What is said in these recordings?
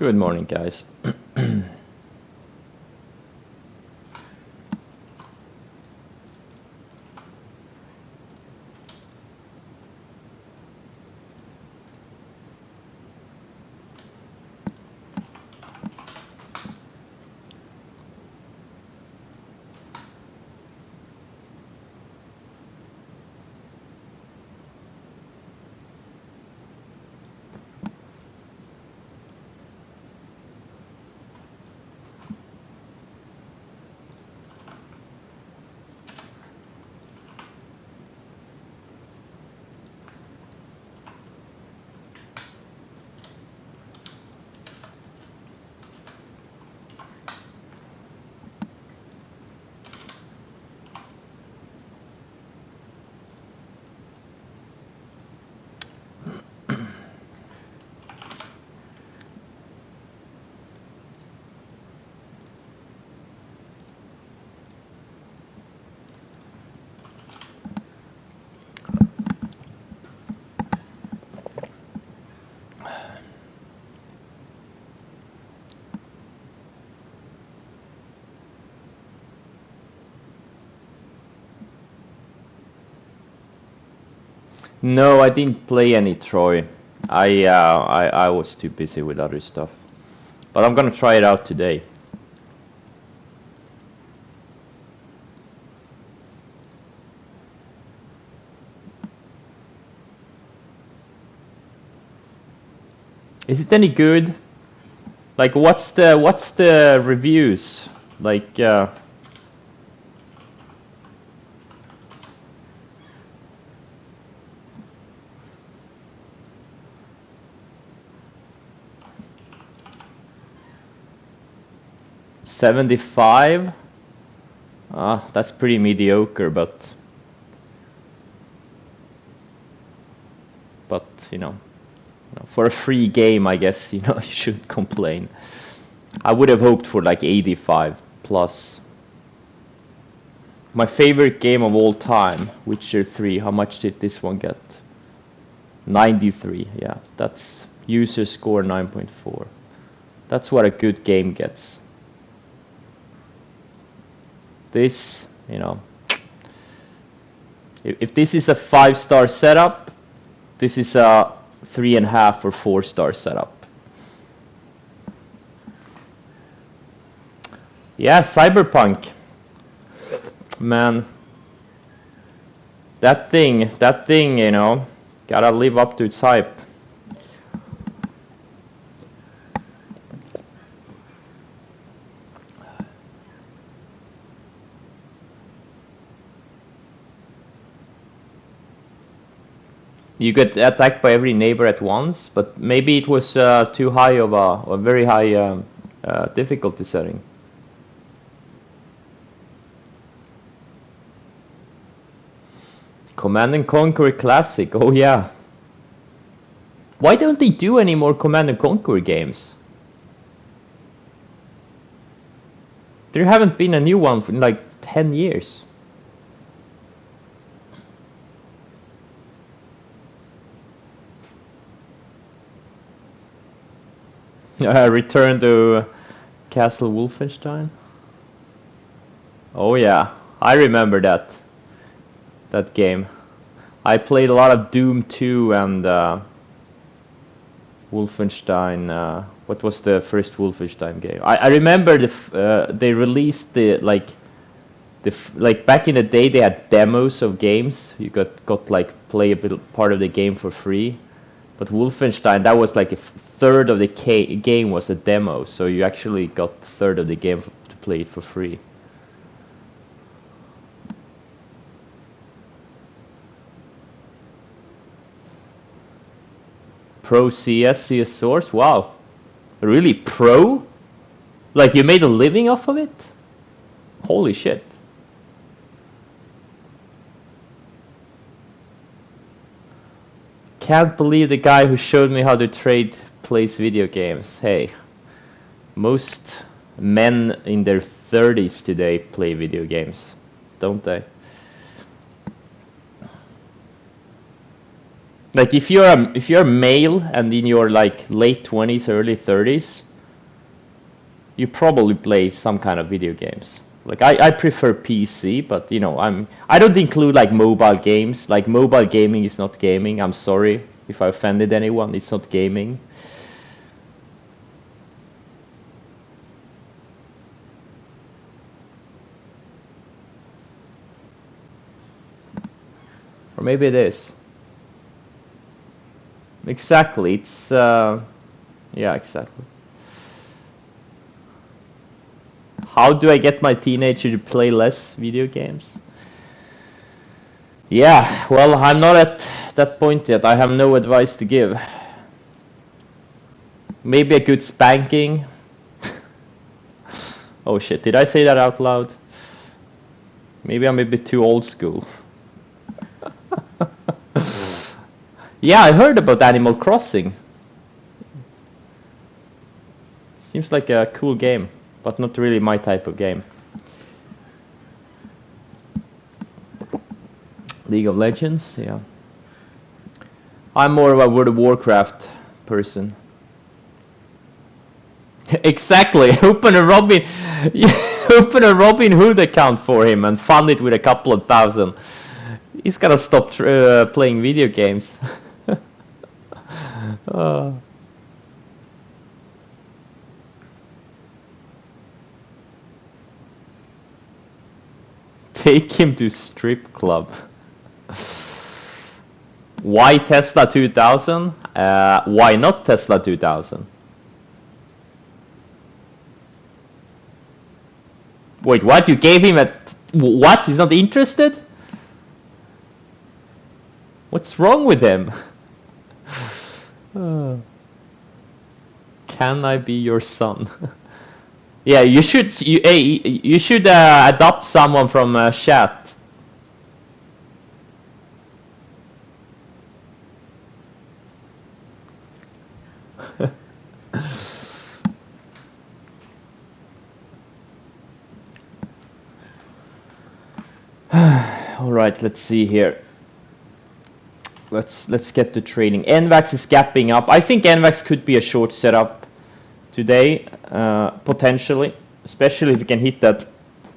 Good morning, guys. No, I didn't play any Troy. I was too busy with other stuff. But I'm gonna try it out today. Is it any good? Like, what's the reviews? Like, 75? That's pretty mediocre, but you know, for a free game, I guess, you shouldn't complain. I would have hoped for like 85 plus. My favorite game of all time, Witcher 3. How much did this one get? 93. Yeah, that's user score 9.4. That's what a good game gets. This, if this is a 5-star setup, this is a 3.5 or 4-star setup. Yeah, Cyberpunk. Man, that thing, gotta live up to its hype. You get attacked by every neighbor at once, but maybe it was too high of a very high difficulty setting. Command & Conquer Classic, oh yeah. Why don't they do any more Command & Conquer games? There haven't been a new one in like 10 years. Return to Castle Wolfenstein. Oh yeah, I remember that game. I played a lot of Doom 2 and Wolfenstein. What was the first Wolfenstein game? I remember they released like back in the day they had demos of games. You got like play a bit part of the game for free. But Wolfenstein, that was like a third of the game was a demo, so you actually got a third of the game to play it for free. Pro CS Source? Wow. Really pro? Like you made a living off of it? Holy shit. Can't believe the guy who showed me how to trade plays video games. Hey, most men in their 30s today play video games, don't they? Like if you're a male and in your like late 20s, early 30s, you probably play some kind of video games. Like I prefer PC, but you know, I don't include like mobile games. Like mobile gaming is not gaming. I'm sorry if I offended anyone. It's not gaming. Or maybe it is. Exactly. It's yeah, exactly. How do I get my teenager to play less video games? Yeah, well, I'm not at that point yet. I have no advice to give. Maybe a good spanking. Oh shit, did I say that out loud? Maybe I'm a bit too old school. Yeah, I heard about Animal Crossing. Seems like a cool game, but not really my type of game. League of Legends, yeah. I'm more of a World of Warcraft person. Exactly. Open a Robin, open a Robin Hood account for him and fund it with a couple of thousand. He's gotta stop playing video games. Take him to strip club. Why Tesla 2000? Why not Tesla 2000? Wait, what? You gave him a... What? He's not interested? What's wrong with him? Can I be your son? Yeah, you should adopt someone from chat. All right, let's see here. Let's get to trading. NVAX is gapping up. I think NVAX could be a short setup today, potentially, especially if you can hit that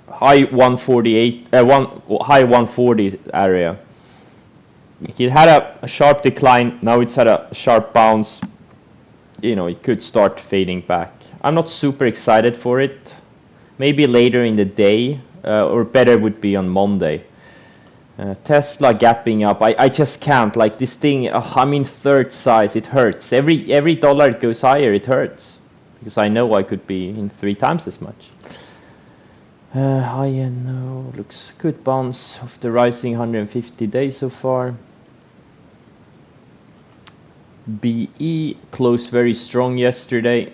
high 148, high 140 area. It had a sharp decline. Now it's had a sharp bounce. You know, it could start fading back. I'm not super excited for it. Maybe later in the day, or better would be on Monday. Tesla gapping up. I just can't. Like this thing, I'm in third size. It hurts. Every dollar it goes higher, it hurts. Because I know I could be in 3 times as much. INO looks good bounce of the rising 150 days so far. BE closed very strong yesterday.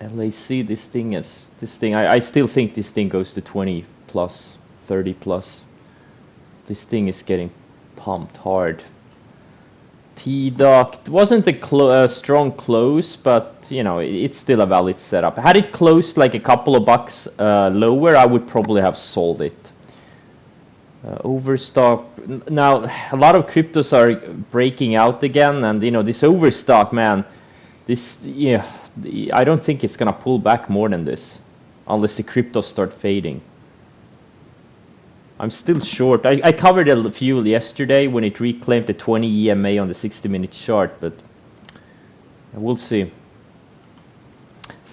LAC, this thing, I still think this thing goes to 20 plus, 30 plus. This thing is getting pumped hard. T-Doc wasn't a strong close, but you know, it's still a valid setup. Had it closed like a couple of bucks lower, I would probably have sold it. Overstock. Now, a lot of cryptos are breaking out again, and you know, this overstock, man, I don't think it's gonna pull back more than this, unless the cryptos start fading. I'm still short. I covered a few yesterday when it reclaimed the 20 EMA on the 60-minute chart, but we'll see.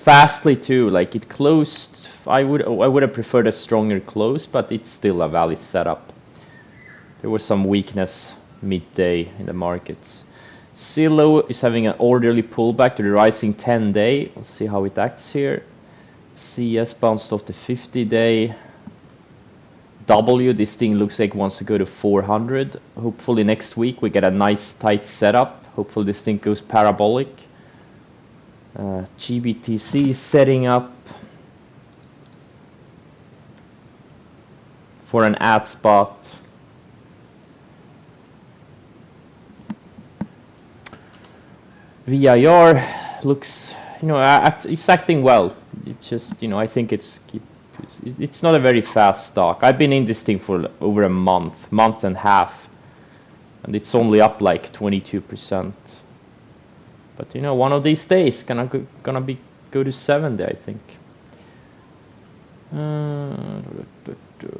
Fastly too, like it closed. I would have preferred a stronger close, but it's still a valid setup. There was some weakness midday in the markets. Zillow is having an orderly pullback to the rising 10-day. We'll see how it acts here. CS bounced off the 50-day. W, this thing looks like wants to go to 400. Hopefully next week we get a nice tight setup. Hopefully this thing goes parabolic. GBTC is setting up for an ad spot. VIR looks, you know, it's acting well. It's just, you know, I think it's not a very fast stock. I've been in this thing for over a month and a half, and it's only up like 22%. But you know, one of these days gonna be go to 70, I think.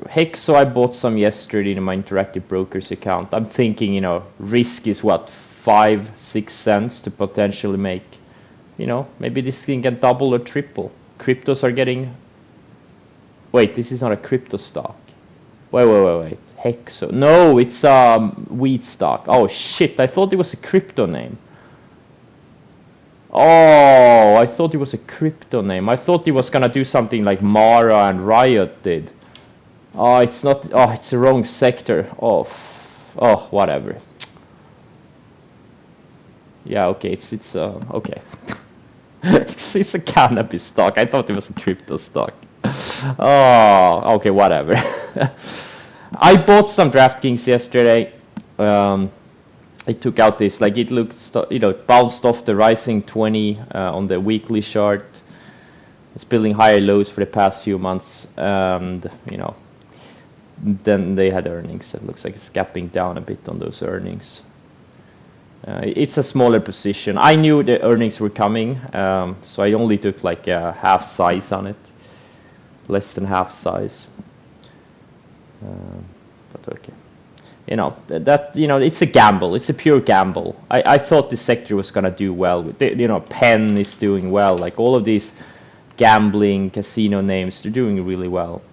Hexo, I bought some yesterday in my Interactive Brokers account. I'm thinking, you know, risk is what, 5-6 cents to potentially make, you know, maybe this thing can double or triple. Cryptos are getting. Wait, this is not a crypto stock. Wait. Hexo. No, it's wheat stock. Oh shit, I thought it was a crypto name. Oh, I thought it was a crypto name. I thought it was gonna do something like Mara and Riot did. Oh, it's not. Oh, it's the wrong sector. Oh, whatever. Yeah, okay. It's okay. it's a cannabis stock. I thought it was a crypto stock. Oh, okay, whatever. I bought some DraftKings yesterday. I took out this, like it looked, you know, bounced off the rising 20 on the weekly chart. It's building higher lows for the past few months, and you know, then they had earnings. It looks like it's gapping down a bit on those earnings. It's a smaller position. I knew the earnings were coming, so I only took like a half size on it, less than half size. But okay, you know that you know it's a gamble. It's a pure gamble. I thought this sector was gonna do well. You know, Penn is doing well. Like all of these gambling casino names, they're doing really well.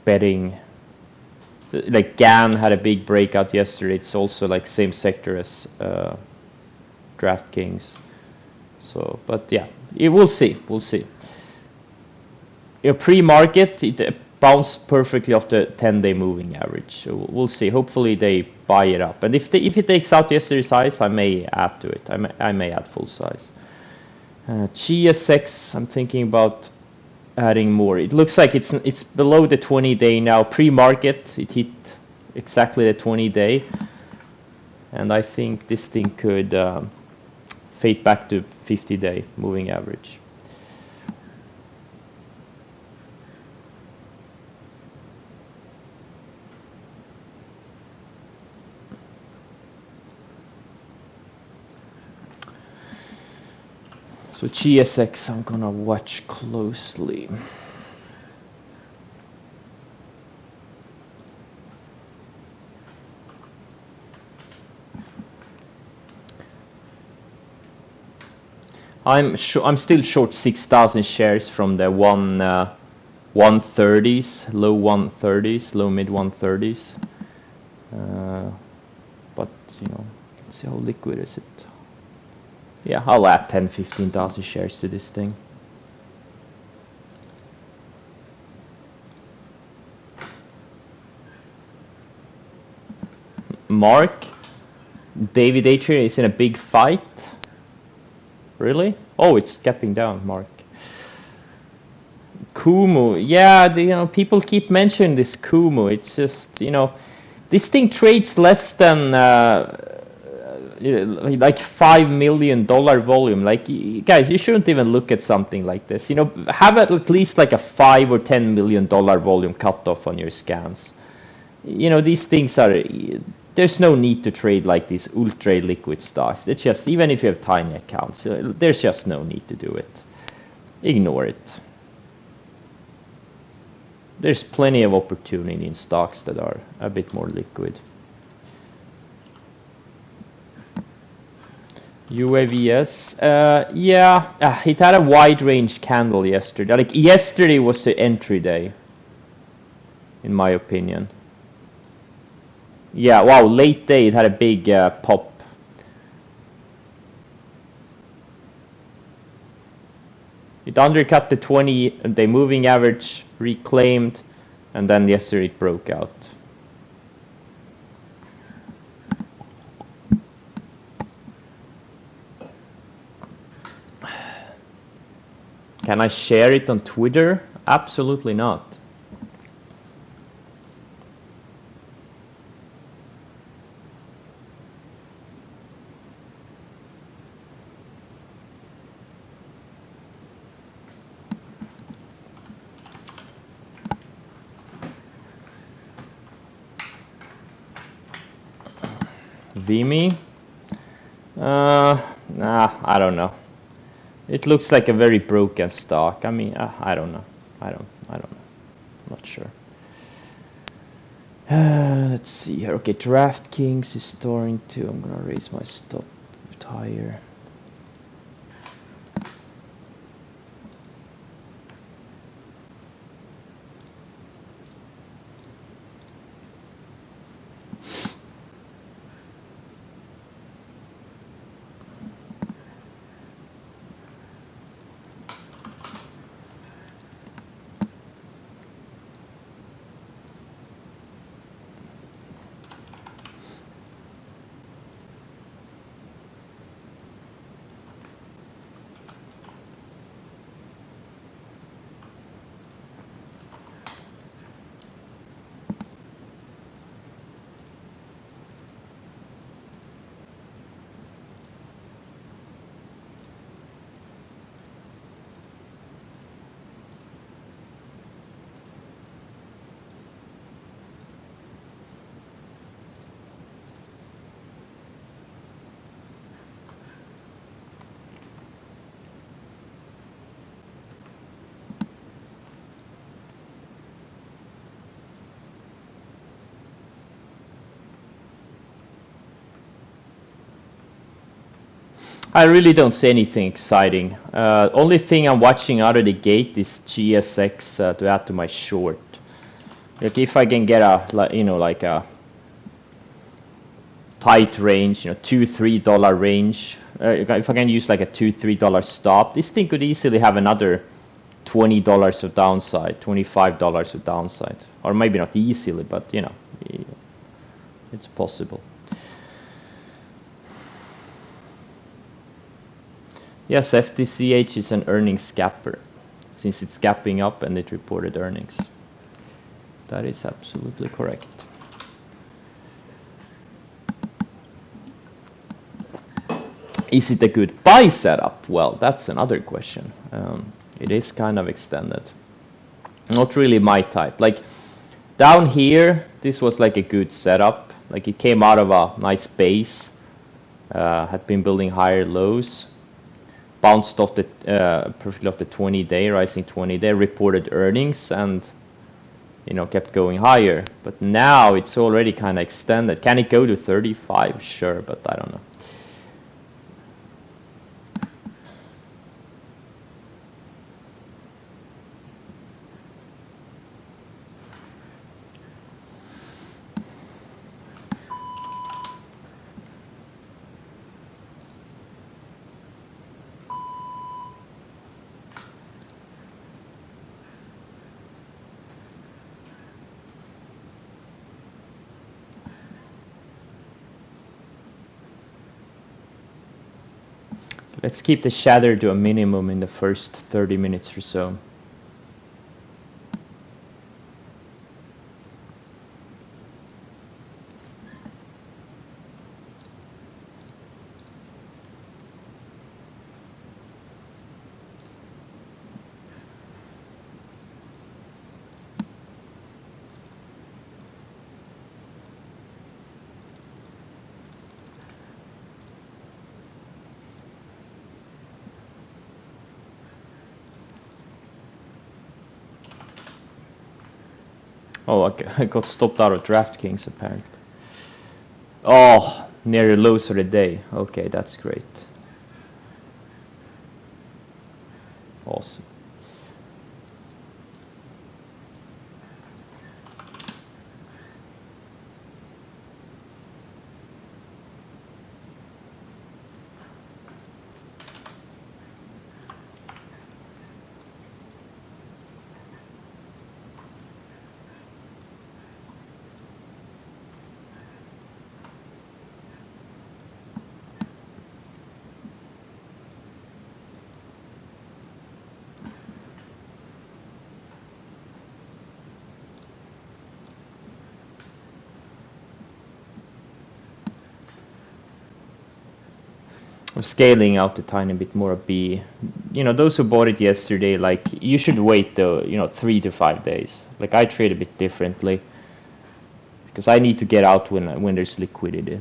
Betting. Like GAN had a big breakout yesterday. It's also like same sector as DraftKings. So, but yeah, we'll see. We'll see. Your pre-market, it bounced perfectly off the 10-day moving average. So we'll see. Hopefully they buy it up. And if it takes out yesterday's size, I may add to it. I may add full size. GSX, I'm thinking about adding more. It looks like it's below the 20-day now. Pre-market, it hit exactly the 20-day, and I think this thing could fade back to 50-day moving average. So GSX, I'm gonna watch closely. I'm still short 6,000 shares from the 130s, low 130s, low mid 130s. But you know, let's see how liquid is it. Yeah, I'll add 10-15,000 shares to this thing. Mark, David Atria is in a big fight. Really? Oh, it's gapping down, Mark. Kumu, yeah, you know, people keep mentioning this Kumu. It's just, you know, this thing trades less than like $5 million volume. Like, guys, you shouldn't even look at something like this. You know, have at least like a $5 or $10 million volume cutoff on your scans. You know, these things are. There's no need to trade like these ultra liquid stocks. It's just, even if you have tiny accounts, there's just no need to do it. Ignore it. There's plenty of opportunity in stocks that are a bit more liquid. UAVS, yeah, it had a wide range candle yesterday. Like yesterday was the entry day, in my opinion. Yeah, wow, late day it had a big pop. It undercut the 20-day moving average, reclaimed, and then yesterday it broke out. Can I share it on Twitter? Absolutely not. Vimy? Nah, I don't know. It looks like a very broken stock. I mean, I don't know. I don't know. I'm not sure. Let's see here. Okay, DraftKings is starting to. I'm gonna raise my stop higher. I really don't see anything exciting. Only thing I'm watching out of the gate is GSX to add to my short. Like if I can get a like a tight range, $2-3 range. If I can use like a $2-3 stop, this thing could easily have another $20 of downside, $25 of downside, or maybe not easily, but it's possible. Yes, FTCH is an earnings gapper, since it's gapping up and it reported earnings. That is absolutely correct. Is it a good buy setup? Well, that's another question. It is kind of extended. Not really my type. Like down here, this was like a good setup. Like it came out of a nice base, had been building higher lows, bounced off the perfectly off the 20-day, rising 20-day, reported earnings, and kept going higher. But now it's already kind of extended. Can it go to 35? Sure, but I don't know. Let's keep the shadow to a minimum in the first 30 minutes or so. Oh, I got stopped out of DraftKings apparently. Oh, near the lows of the day. Okay, that's great. Awesome. I'm scaling out a tiny bit more B. Those who bought it yesterday, like you should wait though, 3 to 5 days. Like I trade a bit differently because I need to get out when there's liquidity.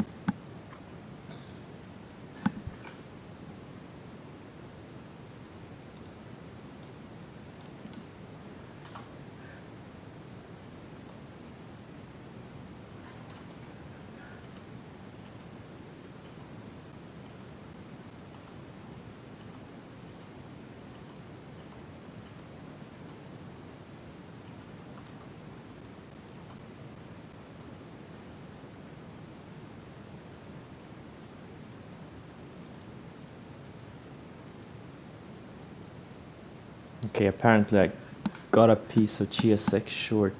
Okay, apparently I got a piece of GSX short.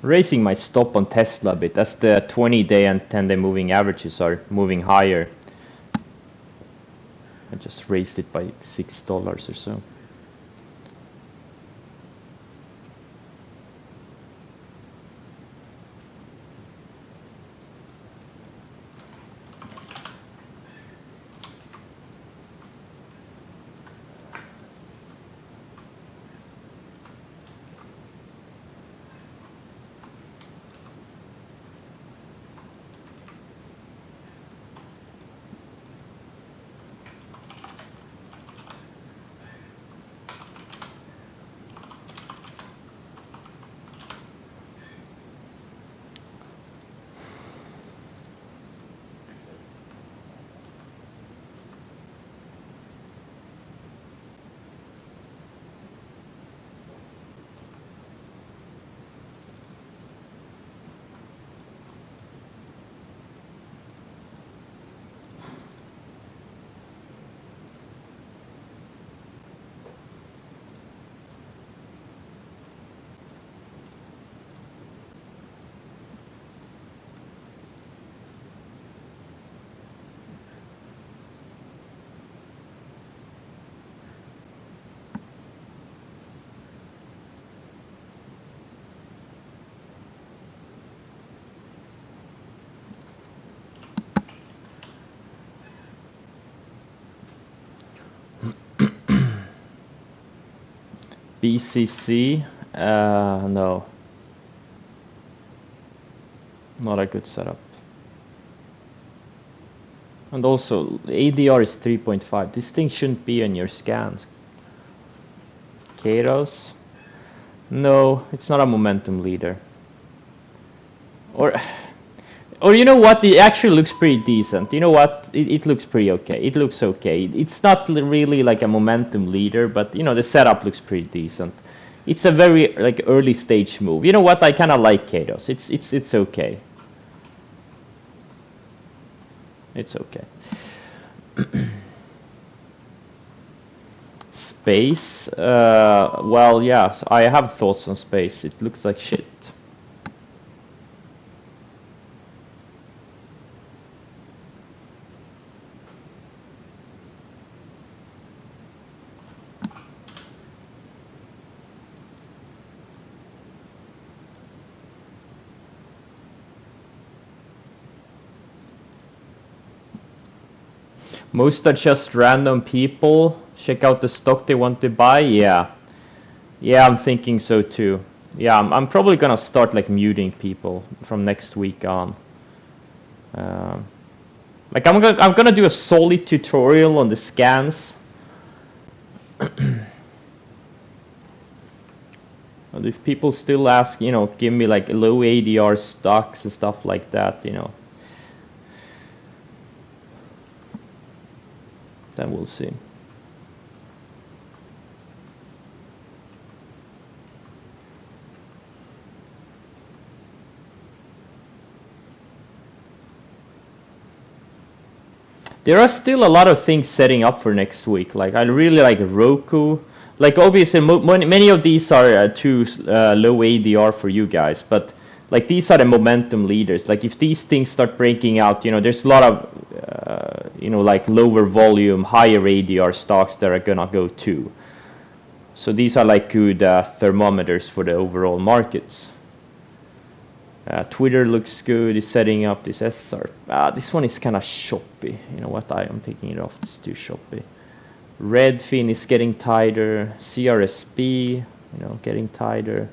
Raising my stop on Tesla a bit as the 20-day and 10-day moving averages are moving higher. I just raised it by $6 or so. BCC, no, not a good setup. And also, ADR is 3.5. This thing shouldn't be on your scans. Kairos, no, it's not a momentum leader. Or you know what? It actually looks pretty decent. You know what? It looks pretty okay. It looks okay. It's not really like a momentum leader, but you know the setup looks pretty decent. It's a very like early stage move. You know what? I kind of like Kairos. It's okay. It's okay. Space. Well, yeah, so I have thoughts on space. It looks like shit. Most are just random people. Check out the stock they want to buy. Yeah. Yeah, I'm thinking so too. Yeah, I'm probably gonna start like muting people from next week on. Um, like I'm gonna do a solid tutorial on the scans. And if people still ask, you know, give me like low ADR stocks and stuff like that, you know, then we'll see. There are still a lot of things setting up for next week. Like I really like Roku. Like obviously many of these are too low ADR for you guys, but like these are the momentum leaders. Like if these things start breaking out, you know, there's a lot of you know, like lower volume, higher ADR stocks that are gonna go too. So these are like good thermometers for the overall markets. Twitter looks good. It's setting up this SR. This one is kind of choppy. You know what? I am taking it off. It's too choppy. Redfin is getting tighter. CRSP, you know, getting tighter.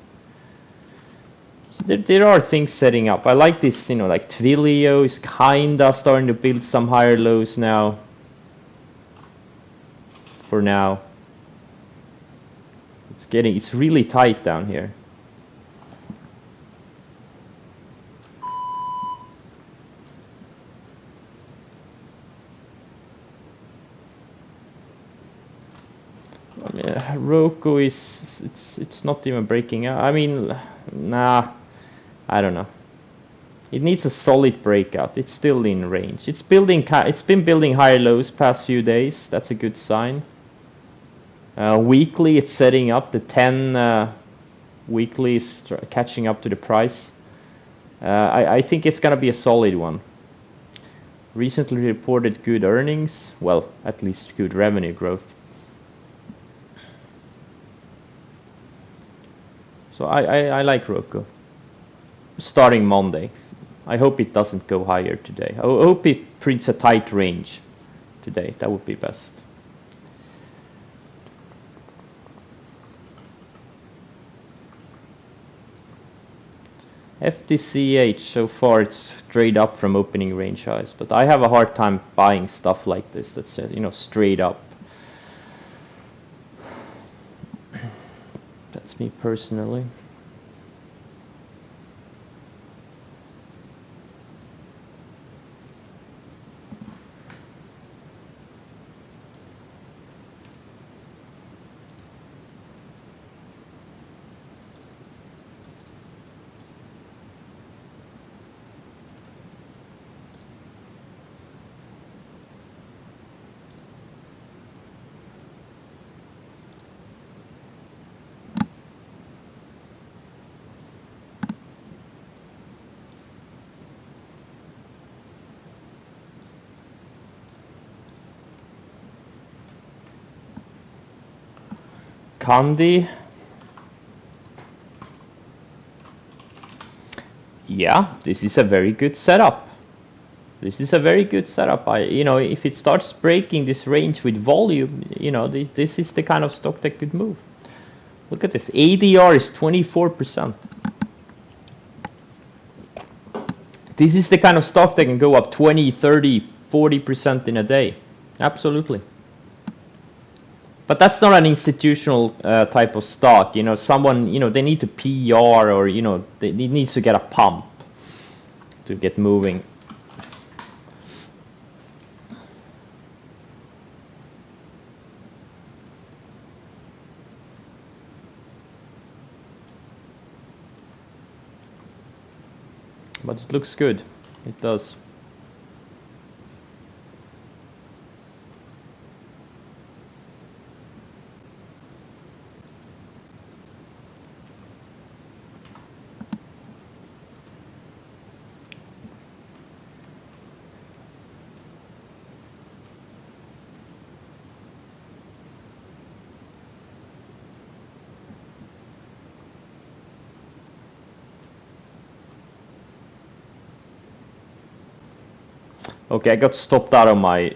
So there are things setting up. I like this, you know, like Twilio is kinda starting to build some higher lows now. For now. It's really tight down here. Roku is it's not even breaking out. I mean, nah, I don't know. It needs a solid breakout. It's still in range. It's been building higher lows past few days. That's a good sign. Weekly, it's setting up. The 10 weekly is catching up to the price. I think it's gonna be a solid one. Recently reported good earnings. Well, at least good revenue growth. So I like Roku. Starting Monday. I hope it doesn't go higher today. I hope it prints a tight range today. That would be best. FTCH, so far it's straight up from opening range highs, but I have a hard time buying stuff like this that's, you know, straight up. That's me personally. Kandi. Yeah, this is a very good setup. This is a very good setup. You know, if it starts breaking this range with volume, you know, this is the kind of stock that could move. Look at this. ADR is 24%. This is the kind of stock that can go up 20, 30, 40% in a day. Absolutely. But that's not an institutional type of stock. You know, someone, you know, they need to PR or, you know, it needs to get a pump to get moving. But it looks good. It does. Okay, I got stopped out of my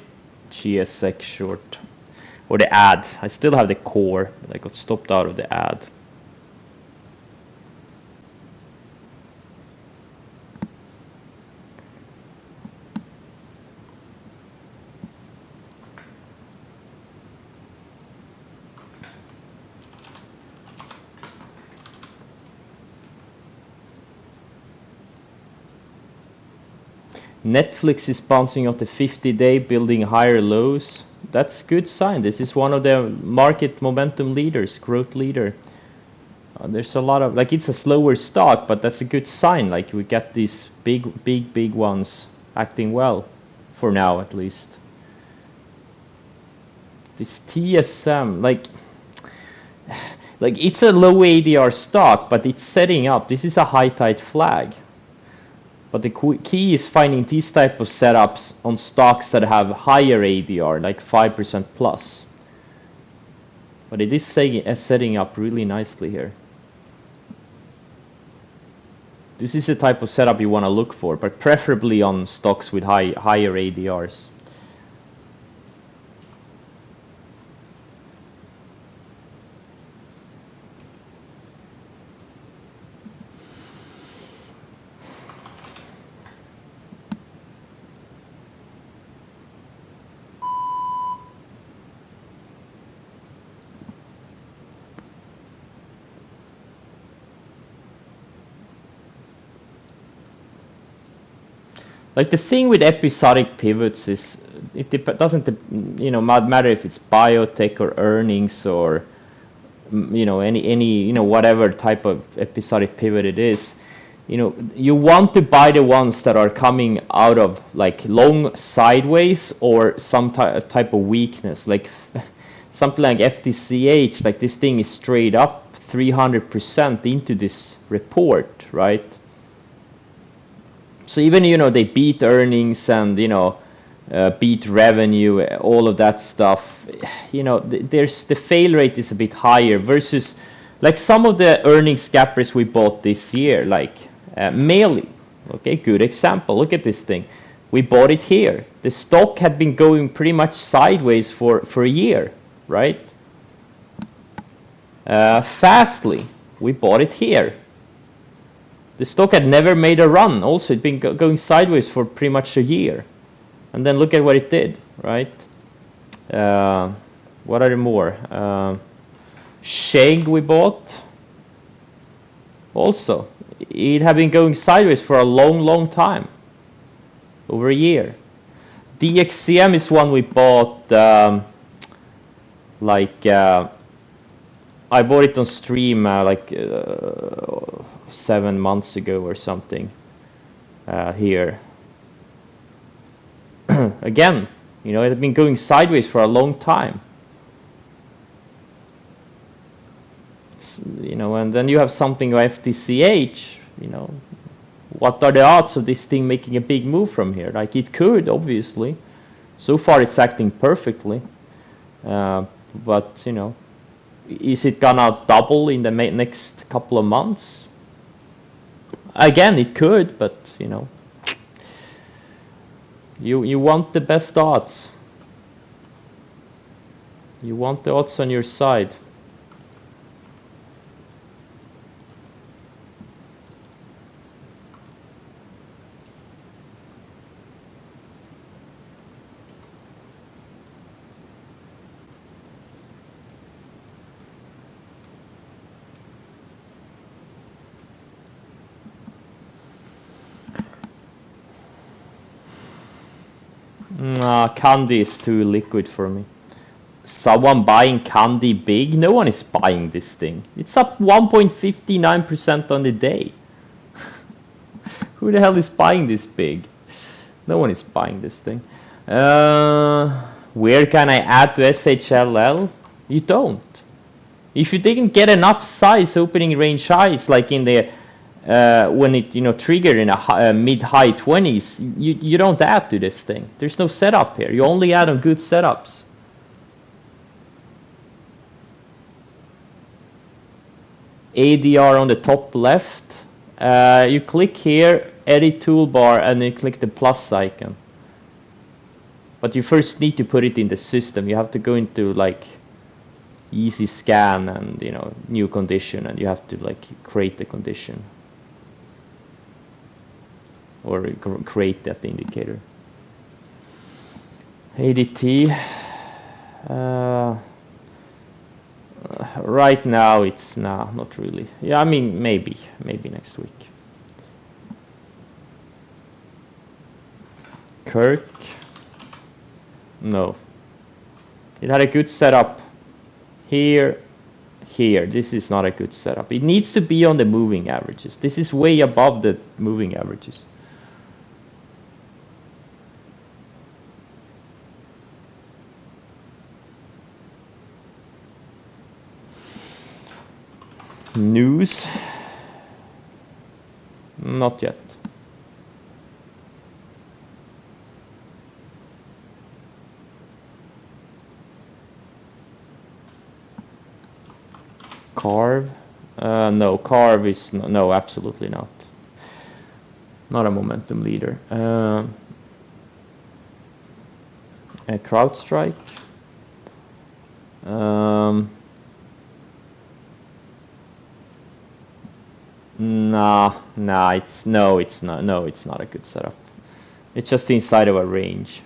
GSX short. Or the ad. I still have the core, but I got stopped out of the ad. Netflix is bouncing off the 50-day, building higher lows. That's good sign. This is one of the market momentum leaders, growth leader. There's a lot of, like, it's a slower stock, but that's a good sign. Like, we get these big ones acting well, for now at least. This TSM, like it's a low ADR stock, but it's setting up. This is a high tide flag. But the key is finding these type of setups on stocks that have higher ADR, like 5% plus. But it is setting up really nicely here. This is the type of setup you want to look for, but preferably on stocks with higher ADRs. Like, the thing with episodic pivots is it doesn't matter if it's biotech or earnings or any whatever type of episodic pivot it is. You want to buy the ones that are coming out of like long sideways or some type of weakness, like something like FTCH. Like, this thing is straight up 300% into this report, right? So even they beat earnings and beat revenue, all of that stuff. There's the fail rate is a bit higher versus like some of the earnings gappers we bought this year, like Meili. Okay, good example. Look at this thing. We bought it here. The stock had been going pretty much sideways for a year, right? Fastly, we bought it here. The stock had never made a run. Also, it'd been going sideways for pretty much a year. And then look at what it did, right? What are there more? Sheg we bought. Also, it had been going sideways for a long time. Over a year. DXCM is one we bought, I bought it on stream 7 months ago or something here. Again, it had been going sideways for a long time. And then you have something like FTCH, what are the odds of this thing making a big move from here? Like, it could, obviously. So far it's acting perfectly. But, is it gonna double in the next couple of months? Again, it could, but you want the best odds. You want the odds on your side. Candy is too liquid for me. Someone buying Candy big? No one is buying this thing. It's up 1.59% on the day. Who the hell is buying this big? No one is buying this thing. Where can I add to SHLL? You don't. If you didn't get enough size opening range highs, like in the when it triggered in a mid-high 20s, you don't add to this thing. There's no setup here. You only add on good setups. ADR on the top left. You click here, edit toolbar, and you click the plus icon. But you first need to put it in the system. You have to go into like easy scan and, you know, new condition, and you have to like create the condition or create that indicator. ADT. Right now it's not really. Yeah, I mean maybe next week. Kirk. No. It had a good setup here. This is not a good setup. It needs to be on the moving averages. This is way above the moving averages. News. Not yet. Carve. No, Carve is no, absolutely not. Not a momentum leader. A CrowdStrike. It's not. No, it's not a good setup. It's just inside of a range.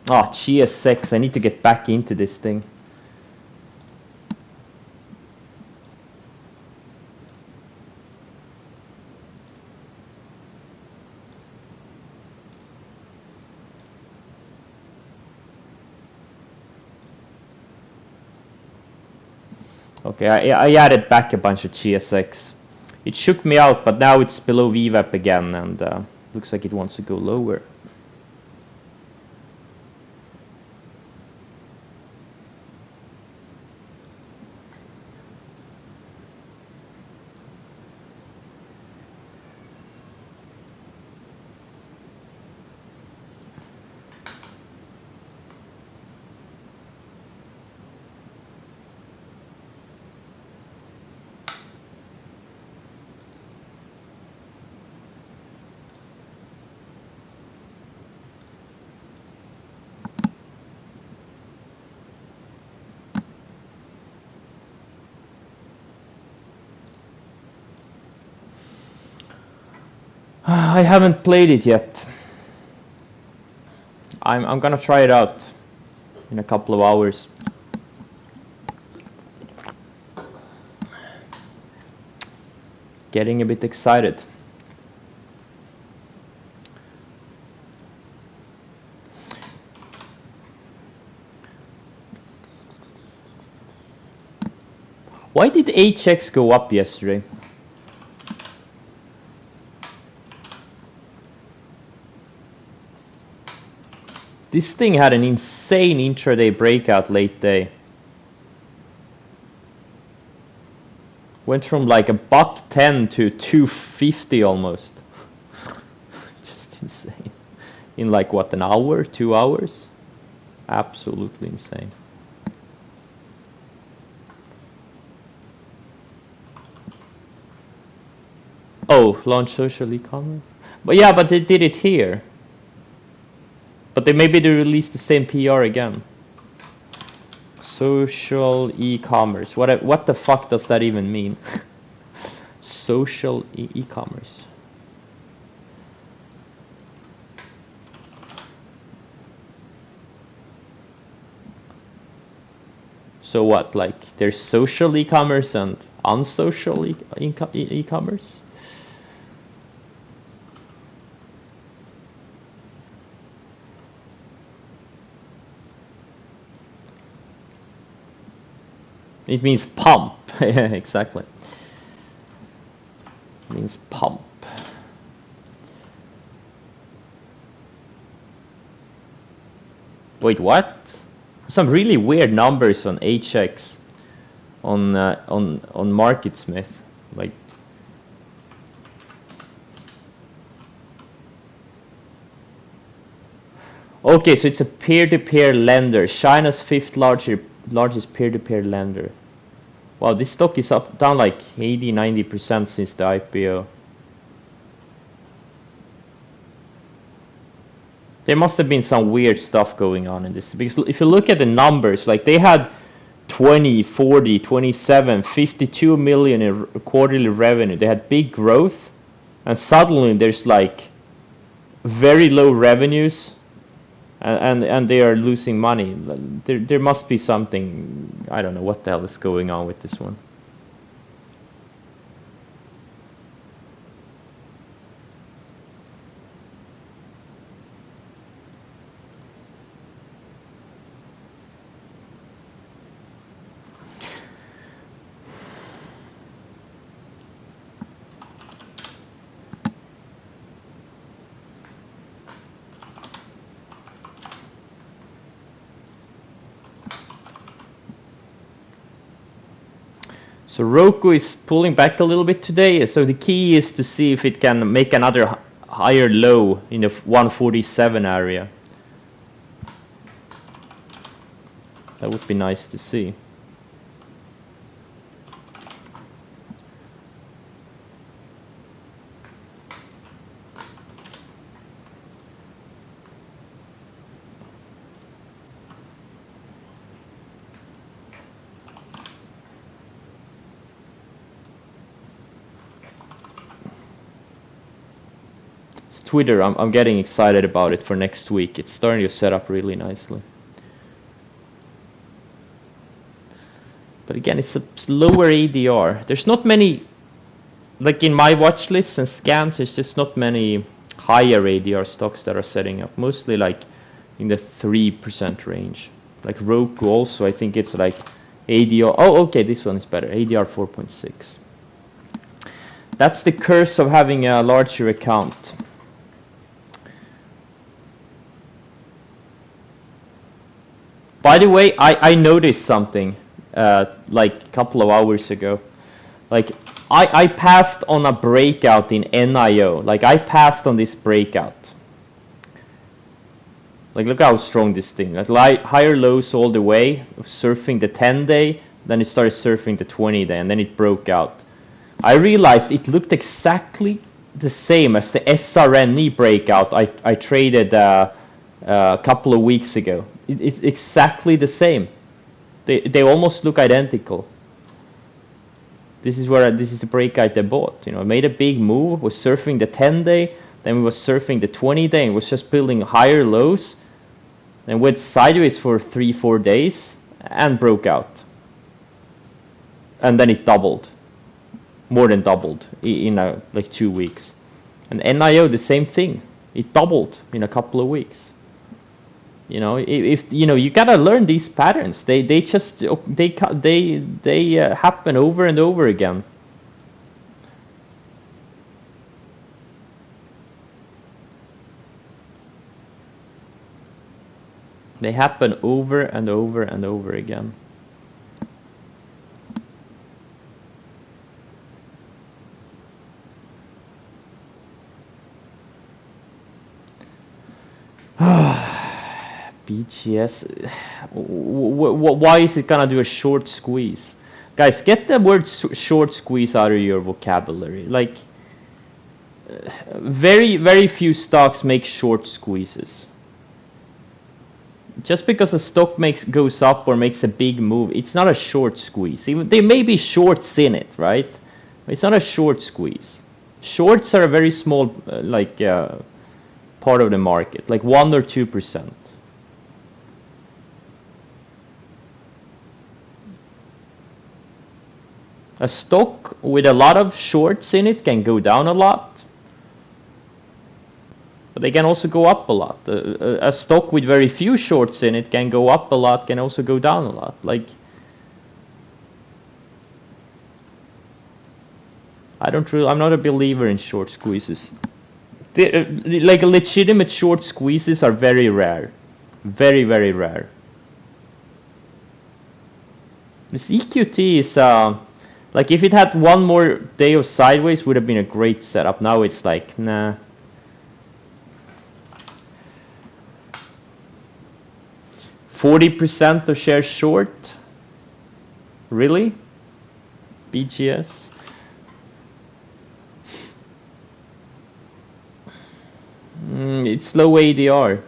Oh, GS6, I need to get back into this thing. Okay, I added back a bunch of GSX. It shook me out, but now it's below VWAP again, and looks like it wants to go lower. I haven't played it yet. I'm gonna try it out in a couple of hours. Getting a bit excited. Why did HX go up yesterday? This thing had an insane intraday breakout late day. Went from like $1.10 to $2.50 almost. Just insane. In like what, an hour, 2 hours? Absolutely insane. Oh, launch social e-commerce? But yeah, but they did it here. But maybe they released the same PR again. Social e-commerce. What the fuck does that even mean? Social e-commerce. So what? Like there's social e-commerce and unsocial e-commerce? It means pump. Yeah, exactly. It means pump. Wait, what? Some really weird numbers on HX on MarketSmith. Like Okay, so it's a peer-to-peer lender. China's fifth largest peer-to-peer lender. Wow, this stock is up down like 80-90% since the IPO. There must have been some weird stuff going on in this, because if you look at the numbers, like they had 20, 40, 27, 52 million in quarterly revenue. They had big growth, and suddenly there's like very low revenues, and they are losing money. There must be something, I don't know what the hell is going on with this one. So Roku is pulling back a little bit today. So the key is to see if it can make another higher low in the 147 area. That would be nice to see. Twitter, I'm getting excited about it for next week. It's starting to set up really nicely. But again, it's a lower ADR. There's not many, like in my watch lists and scans, there's just not many higher ADR stocks that are setting up. Mostly like in the 3% range. Like Roku also, I think it's like ADR. Oh, okay, this one is better. ADR 4.6. That's the curse of having a larger account. By the way, I noticed something like a couple of hours ago. Like I passed on a breakout in NIO. Like I passed on this breakout. Like look how strong this thing. Like higher lows all the way, surfing the 10-day, then it started surfing the 20-day, and then it broke out. I realized it looked exactly the same as the SRNE breakout I traded a couple of weeks ago. It's exactly the same. They almost look identical. This is the breakout I bought. You know, I made a big move, was surfing the 10-day, then we was surfing the 20-day, and was just building higher lows, and went sideways for 3-4 days and broke out. And then it doubled, more than doubled in like 2 weeks. And NIO the same thing. It doubled in a couple of weeks. You know, if you know, you gotta learn these patterns. They happen over and over again. They happen over and over and over again. BGS, why is it gonna do a short squeeze? Guys, get the word short squeeze out of your vocabulary. Like, very few stocks make short squeezes. Just because a stock goes up or makes a big move, it's not a short squeeze. Even there may be shorts in it, right? It's not a short squeeze. Shorts are a very small, part of the market, like 1 or 2%. A stock with a lot of shorts in it can go down a lot, but they can also go up a lot. A stock with very few shorts in it can go up a lot, can also go down a lot. Like, I'm not a believer in short squeezes. Like legitimate short squeezes are very rare, very rare. This EQT is like if it had one more day of sideways, would have been a great setup. Now it's like, nah. 40% of shares short. Really? BGS? It's low ADR.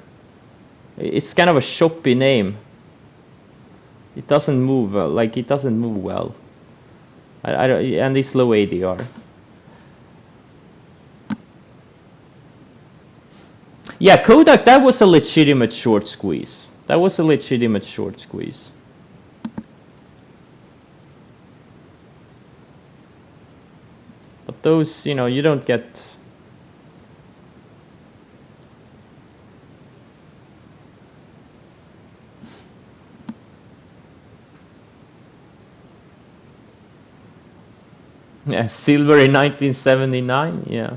It's kind of a shoppy name. It doesn't move like it doesn't move well. I don't, and it's low ADR. Yeah, Kodak, that was a legitimate short squeeze. That was a legitimate short squeeze. But those, you know, you don't get... Yeah, silver in 1979, yeah.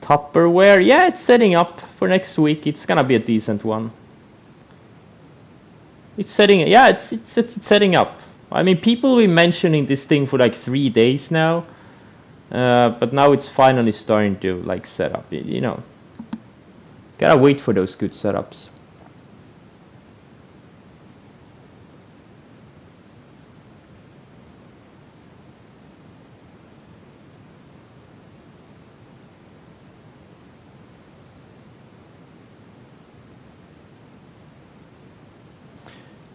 Tupperware, yeah, it's setting up for next week. It's gonna be a decent one. It's setting, yeah, it's setting up. I mean, people have been mentioning this thing for like 3 days now, but now it's finally starting to like set up. You know, gotta wait for those good setups.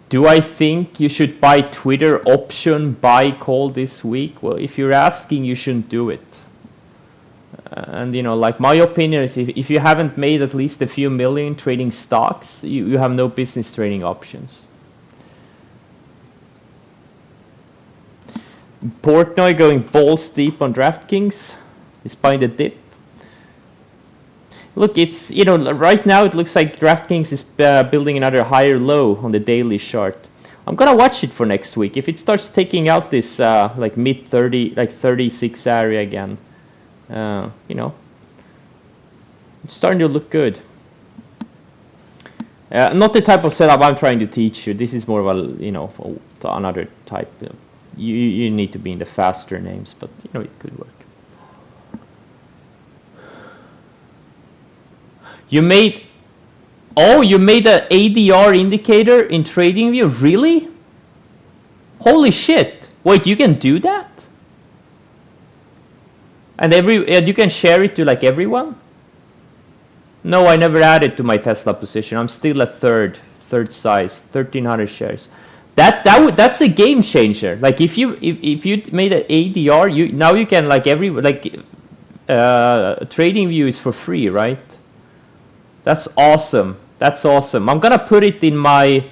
Do I think you should buy Twitter option buy call this week? Well, if you're asking, you shouldn't do it. And you know, like my opinion is if you haven't made at least a few million trading stocks, you have no business trading options. Portnoy going balls deep on DraftKings despite the dip. Look, it's, you know, right now it looks like DraftKings is building another higher low on the daily chart. I'm gonna watch it for next week. If it starts taking out this like mid 30, like 36 area again, you know, it's starting to look good. Not the type of setup I'm trying to teach you. This is more of a, you know, another type. You need to be in the faster names, but you know, it could work. You made, oh, you made an ADR indicator in TradingView? Really? Holy shit! Wait, you can do that? And you can share it to like everyone? No, I never added to my Tesla position. I'm still at third size, 1,300 shares. That's a game changer. Like if you made an ADR, now you can like TradingView is for free, right? That's awesome. That's awesome. I'm gonna put it in my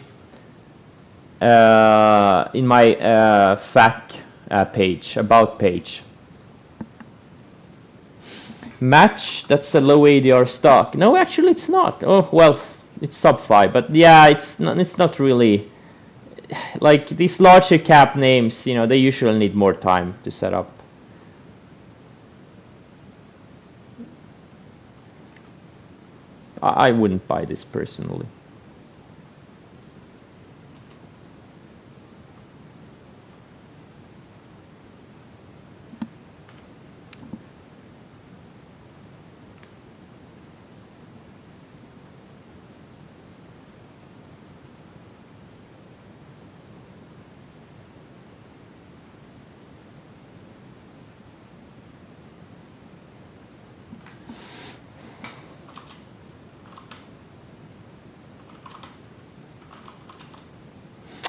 FAQ page, about page. Match, that's a low ADR stock. No, actually it's not. Oh well, it's sub 5, but yeah, it's not really, like these larger cap names, you know, they usually need more time to set up. I wouldn't buy this personally.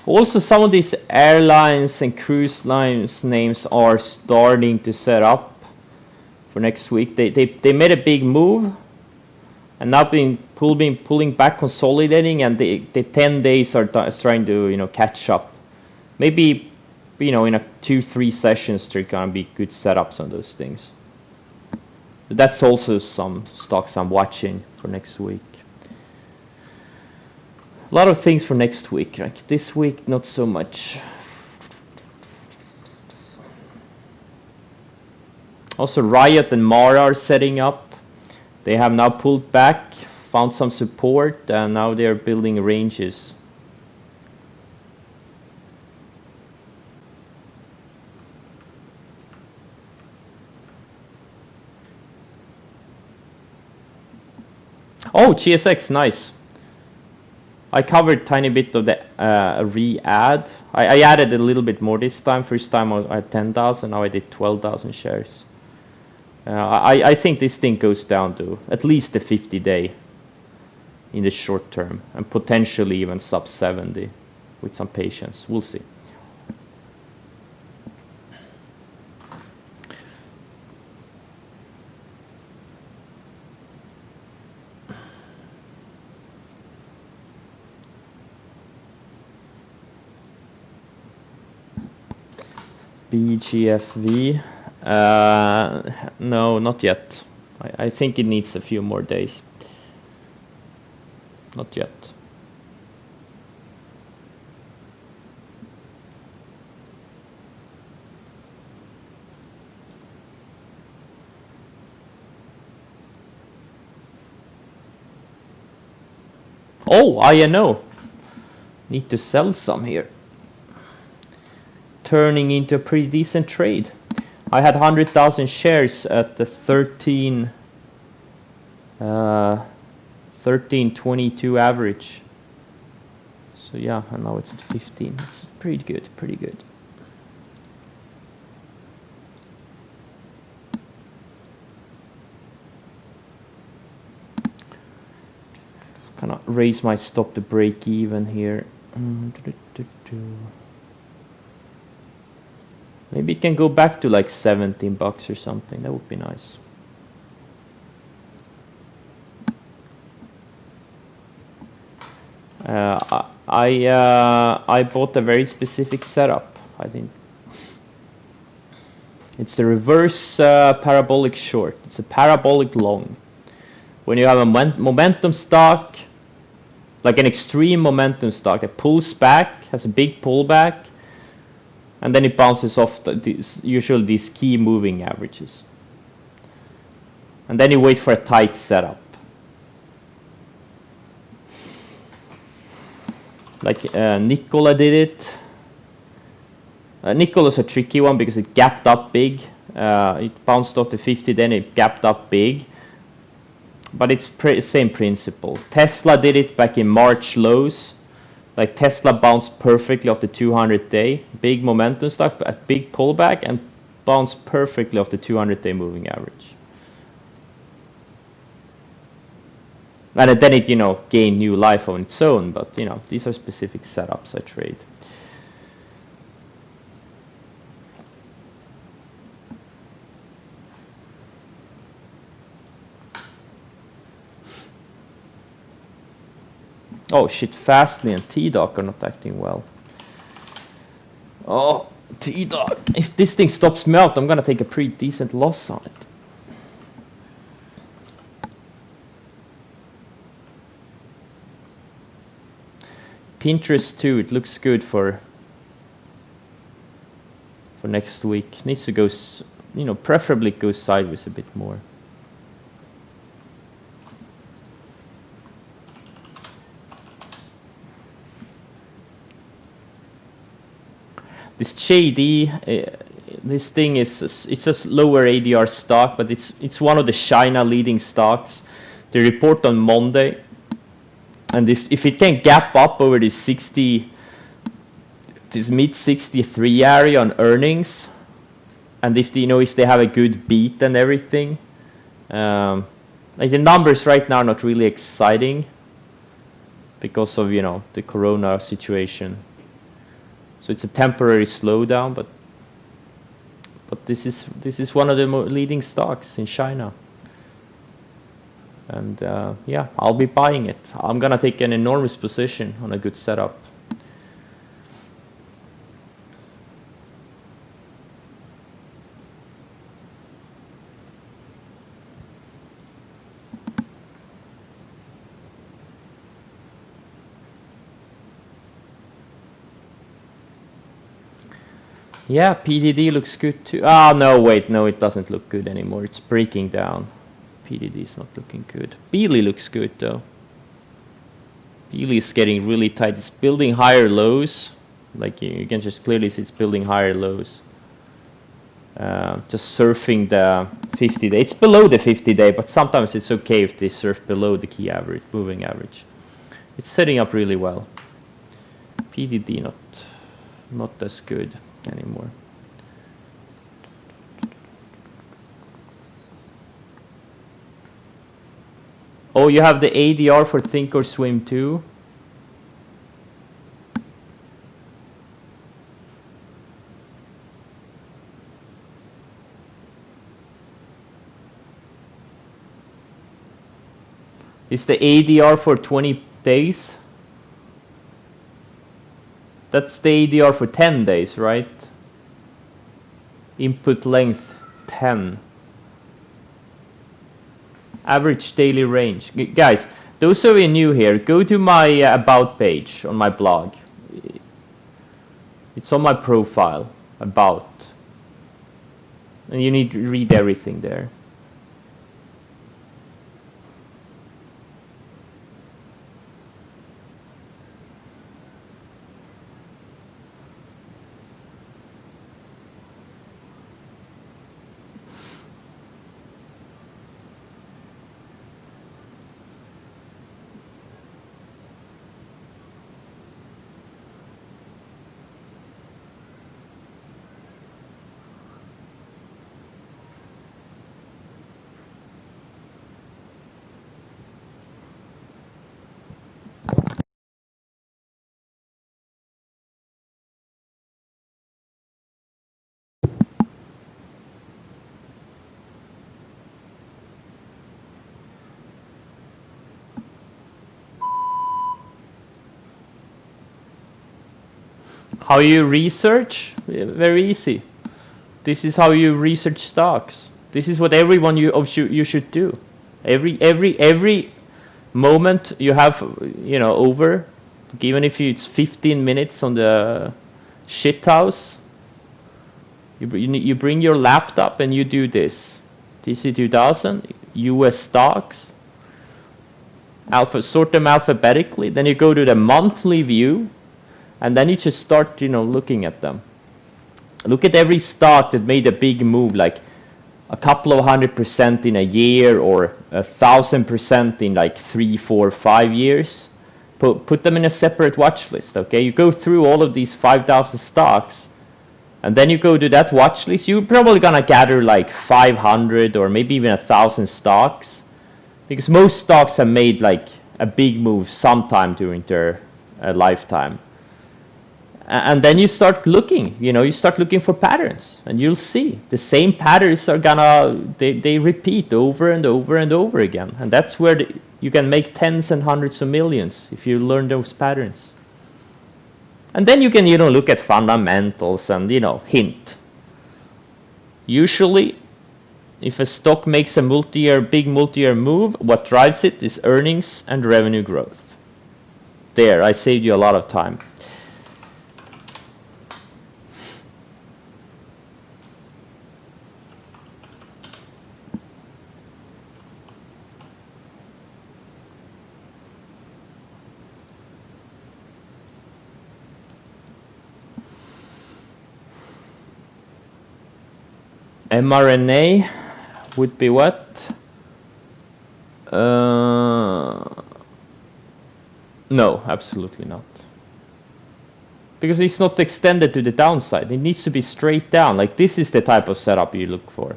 Also, some of these airlines and cruise lines names are starting to set up for next week. They made a big move and now been pulling back, consolidating, and the 10 days are trying to, you know, catch up. Maybe, you know, in a 2-3 sessions they're gonna be good setups on those things. But that's also some stocks I'm watching for next week. A lot of things for next week. Like this week, not so much. Also, Riot and Mara are setting up. They have now pulled back, found some support, and now they're building ranges. Oh, GSX, nice. I covered tiny bit of the re-add. I added a little bit more this time. First time I had 10,000, now I did 12,000 shares. I think this thing goes down to at least the 50-day in the short term, and potentially even sub 70 with some patience. We'll see. BGFV, no, not yet. I think it needs a few more days. Not yet. Oh, INO. Need to sell some here. Turning into a pretty decent trade. I had 100,000 shares at the 13.22 average. So yeah, and now it's at 15. It's pretty good, pretty good. Kind of raise my stop to break even here. Maybe it can go back to like 17 bucks or something. That would be nice. I bought a very specific setup. I think it's the reverse parabolic short. It's a parabolic long. When you have a momentum stock, like an extreme momentum stock, it pulls back, has a big pullback, and then it bounces off usually these key moving averages. And then you wait for a tight setup. Like Nikola did it. Nikola's a tricky one because it gapped up big. It bounced off the 50, then it gapped up big. But it's same principle. Tesla did it back in March lows. Like Tesla bounced perfectly off the 200-day. Big momentum stock, a big pullback, and bounced perfectly off the 200-day moving average. And then it, gained new life on its own. But, these are specific setups I trade. Oh shit, Fastly and T-Doc are not acting well. Oh, T-Doc. If this thing stops me out, I'm gonna take a pretty decent loss on it. Pinterest too, it looks good for next week. Needs to go, preferably go sideways a bit more. This JD, this thing it's a lower ADR stock, but it's one of the China leading stocks. They report on Monday, and if it can gap up over this mid 63 area on earnings, and if they have a good beat and everything, like the numbers right now are not really exciting because of the corona situation. So it's a temporary slowdown, but this is one of the leading stocks in China, and yeah, I'll be buying it. I'm gonna take an enormous position on a good setup. Yeah, PDD looks good too. Ah, no, wait, no, it doesn't look good anymore. It's breaking down. PDD is not looking good. Beely looks good though. Beely is getting really tight. It's building higher lows. Like you can just clearly see it's building higher lows. just surfing the 50-day. It's below the 50-day, but sometimes it's okay if they surf below the key average, moving average. It's setting up really well. PDD not as good anymore. Oh, you have the ADR for Think or Swim too? Is the ADR for 20 days? That's the ADR for 10 days, right? Input length 10. Average daily range. Guys, those of you new here, go to my about page on my blog. It's on my profile, about. And you need to read everything there. How you research? Very easy. This is how you research stocks. This is what everyone you should do. Every moment you have, over, even if it's 15 minutes on the shit house, you bring your laptop and you do this. TC2000, US stocks, sort them alphabetically. Then you go to the monthly view, and then you just start, looking at them. Look at every stock that made a big move, like a couple of 100% in a year or 1,000% in like 3, 4, 5 years. Put them in a separate watch list, okay? You go through all of these 5,000 stocks, and then you go to that watch list. You're probably gonna gather like 500 or maybe even 1,000 stocks, because most stocks have made like a big move sometime during their lifetime. And then you start looking, you start looking for patterns, and you'll see the same patterns are they repeat over and over and over again. And that's where you can make tens and hundreds of millions if you learn those patterns. And then you can, look at fundamentals and, hint. Usually, if a stock makes a big multi-year move, what drives it is earnings and revenue growth. There, I saved you a lot of time. mRNA would be what? No, absolutely not. Because it's not extended to the downside. It needs to be straight down. Like, this is the type of setup you look for.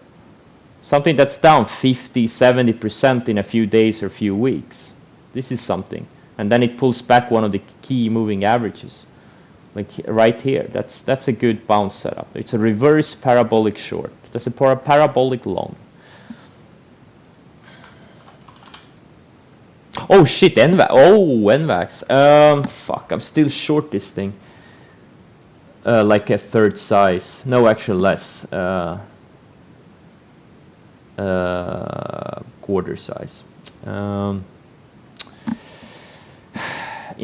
Something that's down 50, 70% in a few days or few weeks. This is something. And then it pulls back one of the key moving averages. Like right here, that's a good bounce setup. It's a reverse parabolic short. That's a parabolic long. Oh shit, NVAX. Oh, NVAX. Fuck, I'm still short this thing. Like a third size. No, actually less. Quarter size. You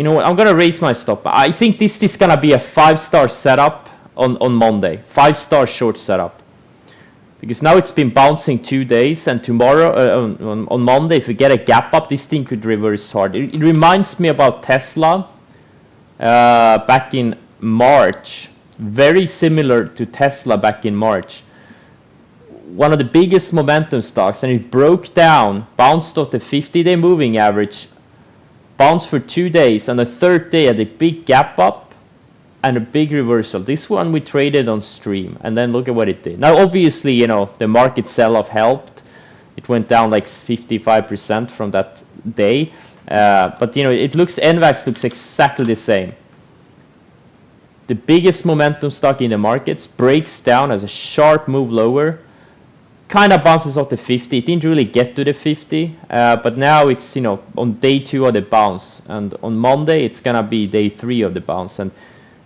know what? I'm gonna raise my stop. I think this is gonna be a 5-star setup on Monday. 5-star short setup. Because now it's been bouncing 2 days, and tomorrow on Monday, if we get a gap up, this thing could reverse hard. It reminds me about Tesla back in March. Very similar to Tesla back in March. one of the biggest momentum stocks, and it broke down, bounced off the 50-day moving average, bounced for 2 days, and the third day had a big gap up and a big reversal. This one we traded on stream, and then look at what it did. Now, obviously, you know, the market sell-off helped. It went down like 55% from that day, but you know, it looks, NVAX looks exactly the same. The biggest momentum stock in the markets breaks down as a sharp move lower, kind of bounces off the 50. It didn't really get to the 50, but now it's, you know, on day 2 of the bounce, and on Monday it's gonna be day 3 of the bounce, and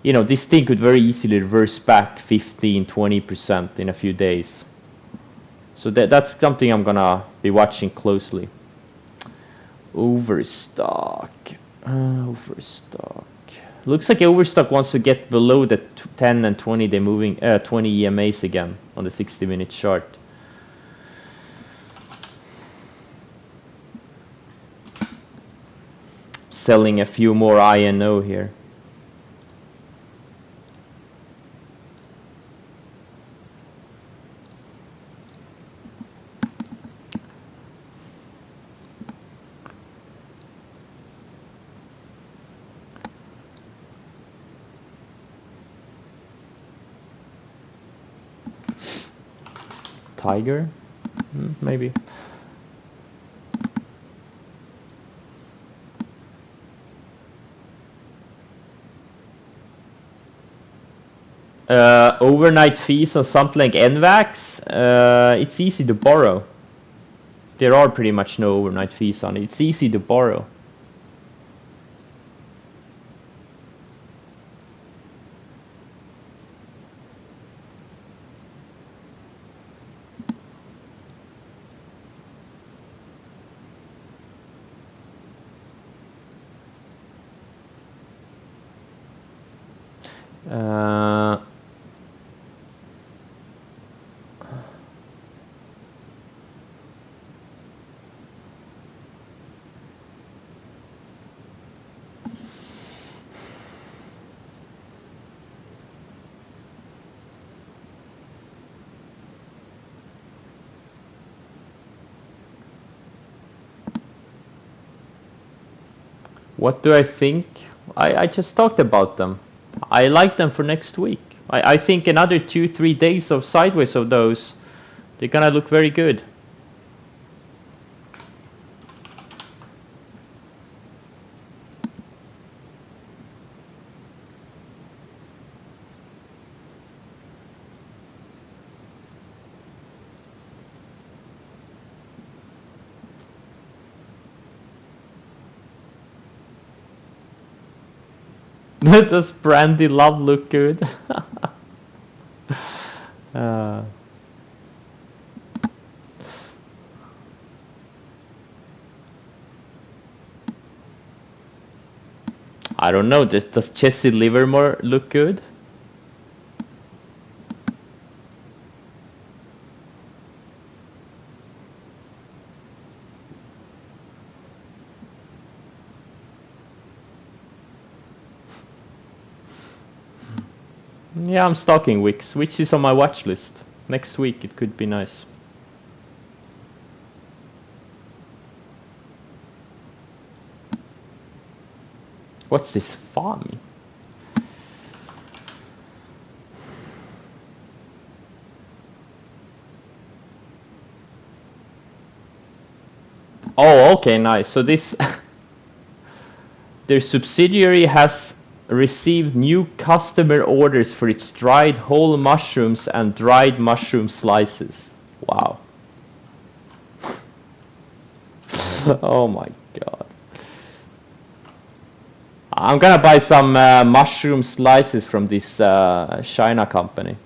you know, this thing could very easily reverse back 15-20% in a few days. So that's something I'm gonna be watching closely. Overstock. Overstock. Looks like Overstock wants to get below the 10 and 20 day moving 20 EMAs again on the 60-minute chart. Selling a few more INO here. Tiger? Maybe. Overnight fees on something like NVAX, it's easy to borrow. There are pretty much no overnight fees on it. It's easy to borrow. What do I think? I just talked about them. I like them for next week. I think another 2-3 days of sideways of those, they're gonna look very good. Does Brandy Love look good? I don't know. Does Jesse Livermore look good? Yeah, I'm stalking Wix. Wix is on my watch list. Next week it could be nice. What's this farming? Oh, okay, nice. So this their subsidiary has received new customer orders for its dried whole mushrooms and dried mushroom slices. Wow. Oh my god. I'm gonna buy some mushroom slices from this China company.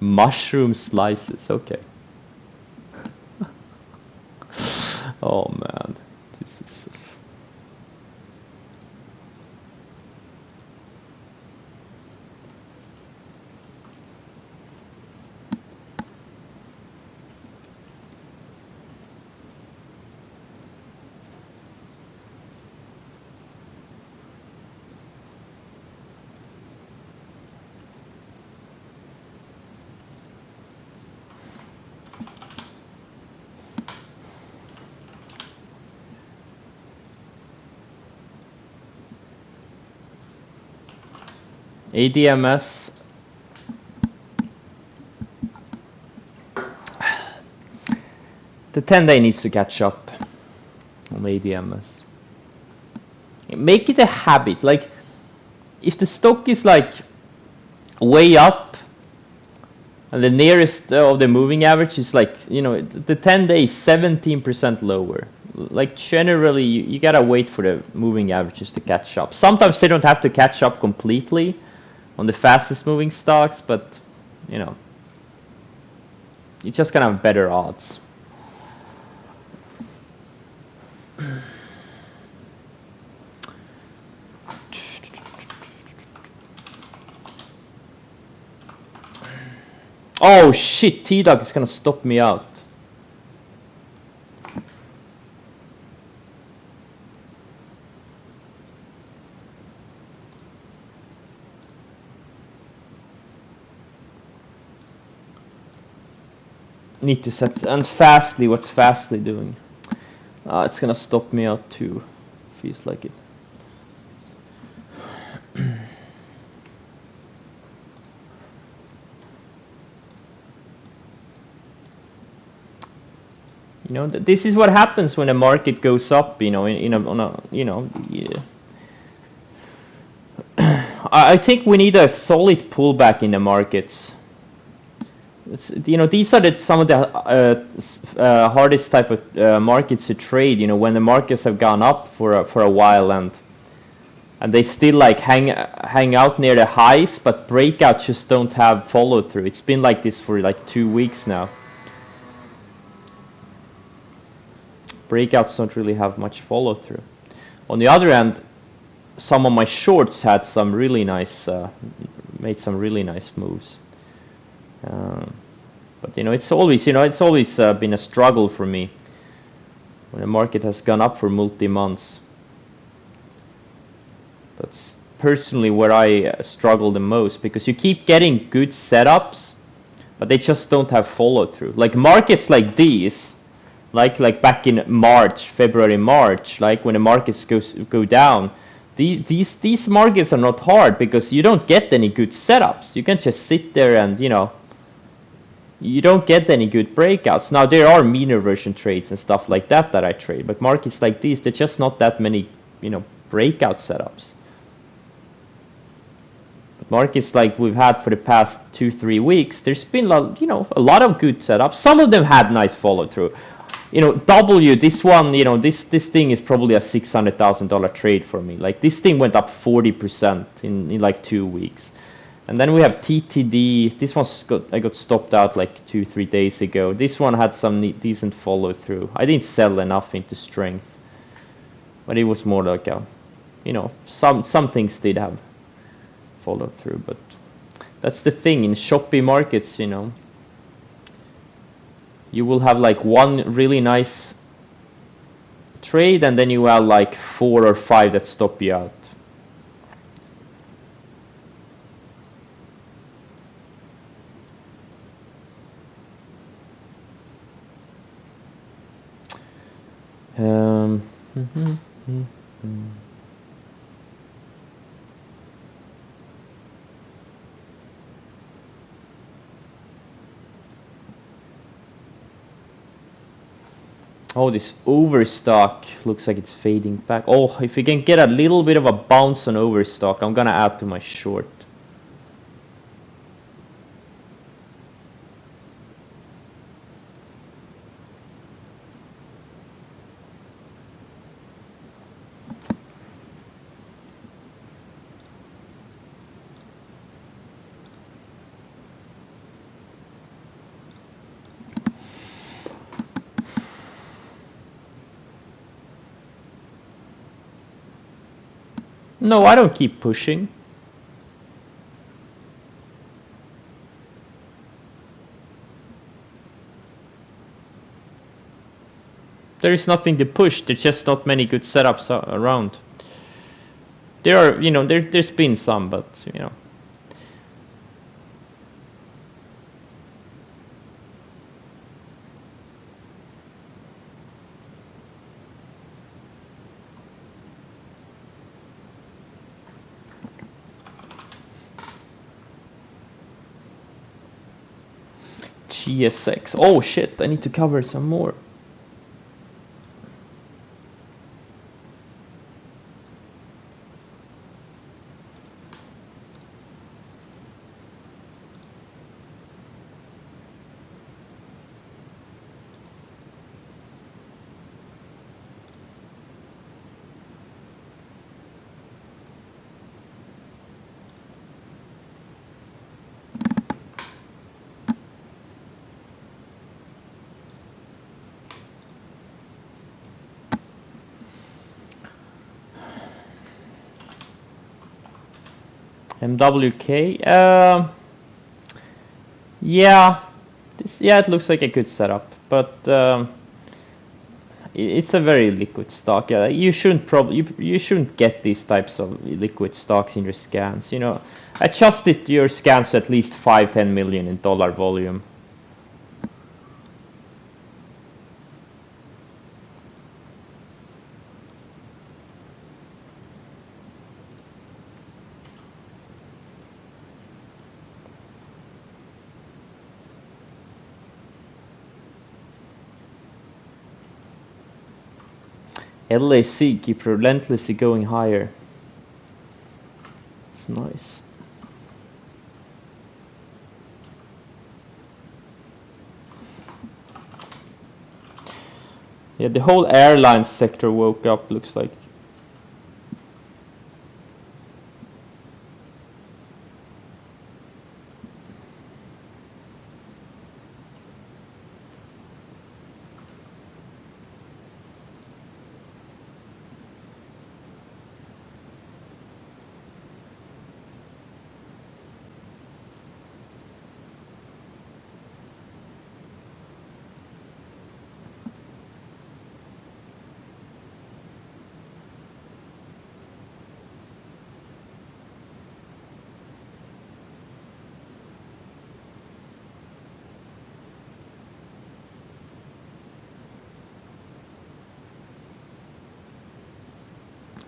Mushroom slices, okay. Oh man. This is ADMS. The 10-day needs to catch up on ADMS. Make it a habit. Like, if the stock is like way up and the nearest of the moving average is like, you know, the 10-day is 17% lower. Like, generally, you gotta wait for the moving averages to catch up. Sometimes they don't have to catch up completely on the fastest moving stocks, but, you know, you just gonna have better odds. Oh shit, T-Dog is gonna stop me out. Need to set, and Fastly, what's Fastly doing? It's gonna stop me out too, feels like it. You know, this is what happens when the market goes up. You know, yeah. I think we need a solid pullback in the markets. You know, these are some of the hardest type of markets to trade. You know, when the markets have gone up for a while and they still like hang out near the highs, but breakouts just don't have follow through. It's been like this for like 2 weeks now. Breakouts don't really have much follow through. On the other hand, some of my shorts had some really nice, made some really nice moves. But you know, it's always been a struggle for me when the market has gone up for multi-months. That's personally where I struggle the most, because you keep getting good setups, but they just don't have follow through. Like markets like these, like back in February, March, like when the markets go down, these markets are not hard because you don't get any good setups. You can just sit there and, you know, you don't get any good breakouts. Now there are mean reversion trades and stuff like that I trade, but markets like these, there's just not that many, you know, breakout setups. But markets like we've had for the past 2-3 weeks, there's been a lot of good setups. Some of them had nice follow through. You know, this one, you know, this thing is probably a $600,000 trade for me. Like this thing went up 40% in like 2 weeks. And then we have TTD. This I got stopped out like 2-3 days ago. This one had some decent follow through. I didn't sell enough into strength, but it was more like a, you know, some things did have follow through. But that's the thing in choppy markets, you know. You will have like one really nice trade, and then you have like 4 or 5 that stop you out. Oh, this overstock looks like it's fading back. Oh, if we can get a little bit of a bounce on overstock, I'm gonna add to my short. No, I don't keep pushing. There is nothing to push. There's just not many good setups around. There are, you know, there's been some, but, you know. GSX. Oh shit, I need to cover some more. MWK. Yeah, it looks like a good setup, but it's a very liquid stock. Yeah, you shouldn't get these types of liquid stocks in your scans. You know, adjust it your scans to at least 5-10 million in dollar volume. LAC keep relentlessly going higher. It's nice. Yeah, the whole airline sector woke up, looks like.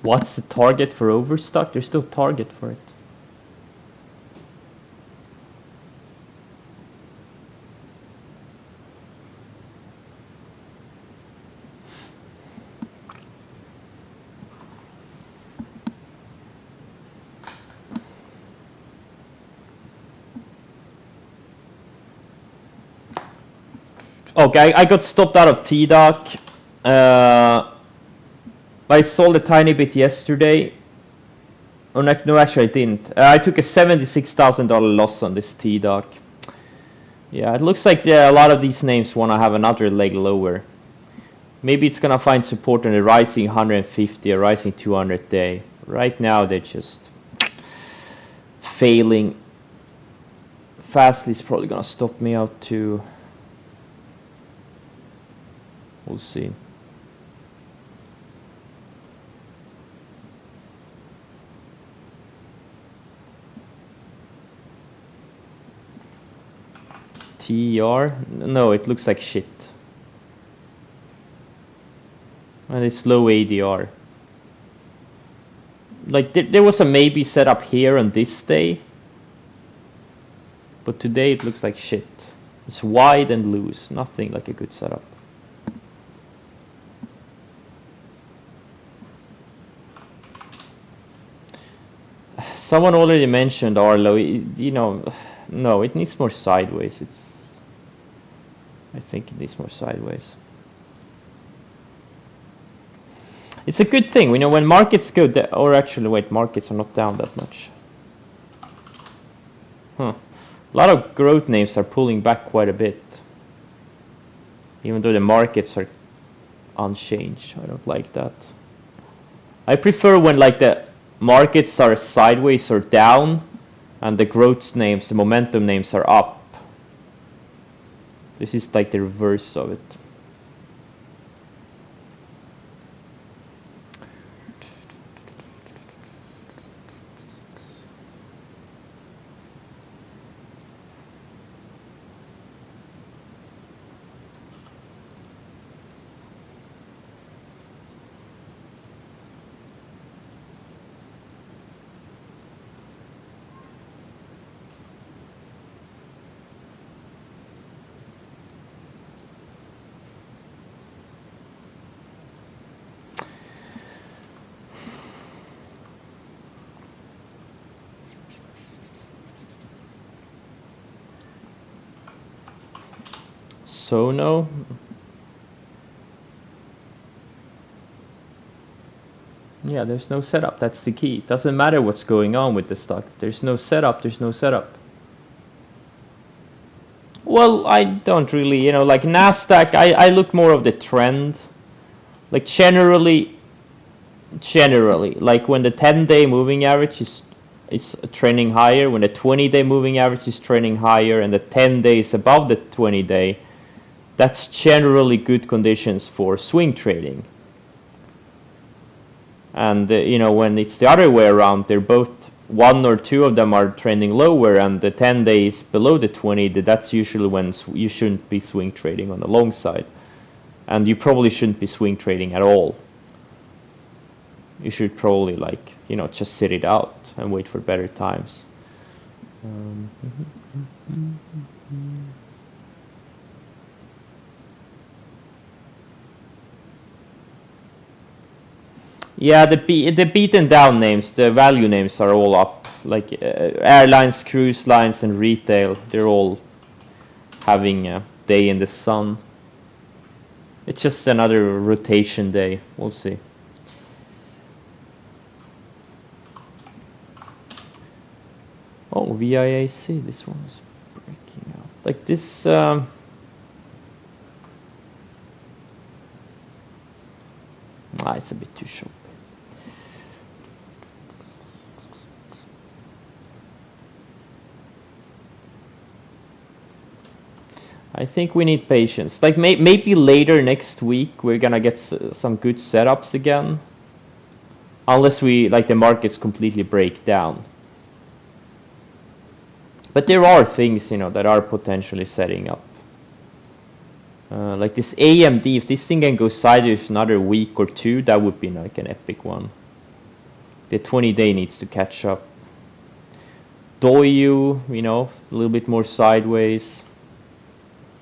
What's the target for Overstock? There's no target for it. Okay, I got stopped out of T-Doc. I sold a tiny bit yesterday. Oh, no, actually I didn't. I took a $76,000 loss on this T-Doc. Yeah, it looks like a lot of these names want to have another leg lower. Maybe it's gonna find support on a rising 150 or rising 200 day. Right now they're just failing. Fastly's probably gonna stop me out too. We'll see. TR? No, it looks like shit. And it's low ADR. Like there was a maybe setup here on this day. But today it looks like shit. It's wide and loose. Nothing like a good setup. Someone already mentioned Arlo. You know, no, it needs more sideways. I think it needs more sideways. It's a good thing, you know, when markets go down, or actually wait, markets are not down that much. Huh. A lot of growth names are pulling back quite a bit. Even though the markets are unchanged. I don't like that. I prefer when like the markets are sideways or down and the growth names, the momentum names are up. This is like the reverse of it. Sono. Yeah, there's no setup. That's the key. It doesn't matter what's going on with the stock. There's no setup. There's no setup. Well, I don't really, like Nasdaq. I look more of the trend. Like generally, like when the 10-day moving average is trending higher, when the 20-day moving average is trending higher, and the 10 days above the 20-day, that's generally good conditions for swing trading. And when it's the other way around, they're both, one or two of them are trending lower, and the 10 days below the 20, that's usually when you shouldn't be swing trading on the long side, and you probably shouldn't be swing trading at all. You should probably just sit it out and wait for better times. Yeah, the beaten down names, the value names are all up. Like airlines, cruise lines, and retail, they're all having a day in the sun. It's just another rotation day. We'll see. Oh, VIAC, this one is breaking out. Like this. It's a bit too short. I think we need patience. Like maybe later next week we're gonna get some good setups again. Unless the markets completely break down. But there are things, that are potentially setting up. Like this AMD, if this thing can go sideways another week or two, that would be like an epic one. The 20-day needs to catch up. Doyu, a little bit more sideways.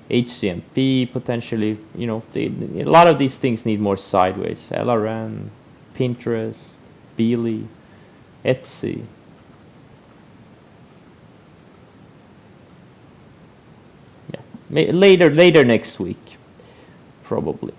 HCMP potentially, a lot of these things need more sideways. LRN, Pinterest, Beely, Etsy. Yeah, later next week, probably.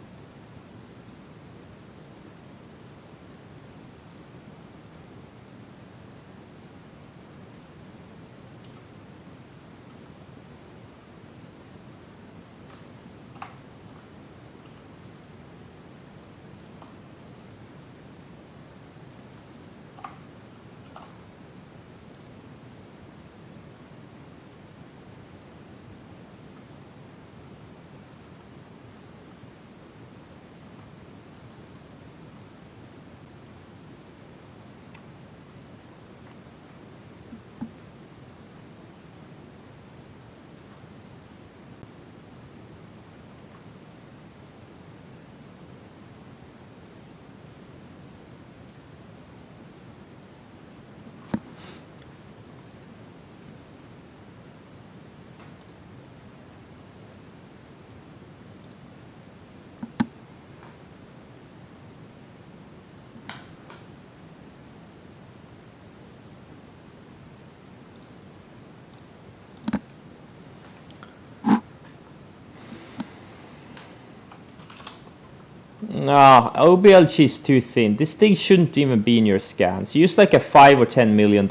No, OBLG is too thin. This thing shouldn't even be in your scans. Use like a $5 or $10 million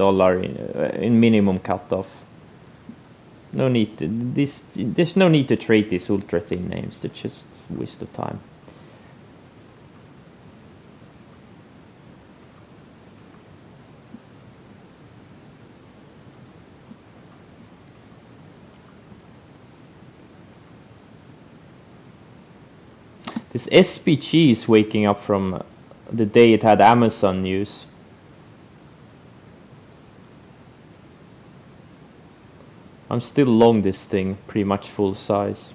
in minimum cutoff. No need to there's no need to trade these ultra thin names. They're just a waste of time. This SPG is waking up from the day it had Amazon news. I'm still long this thing, pretty much full size.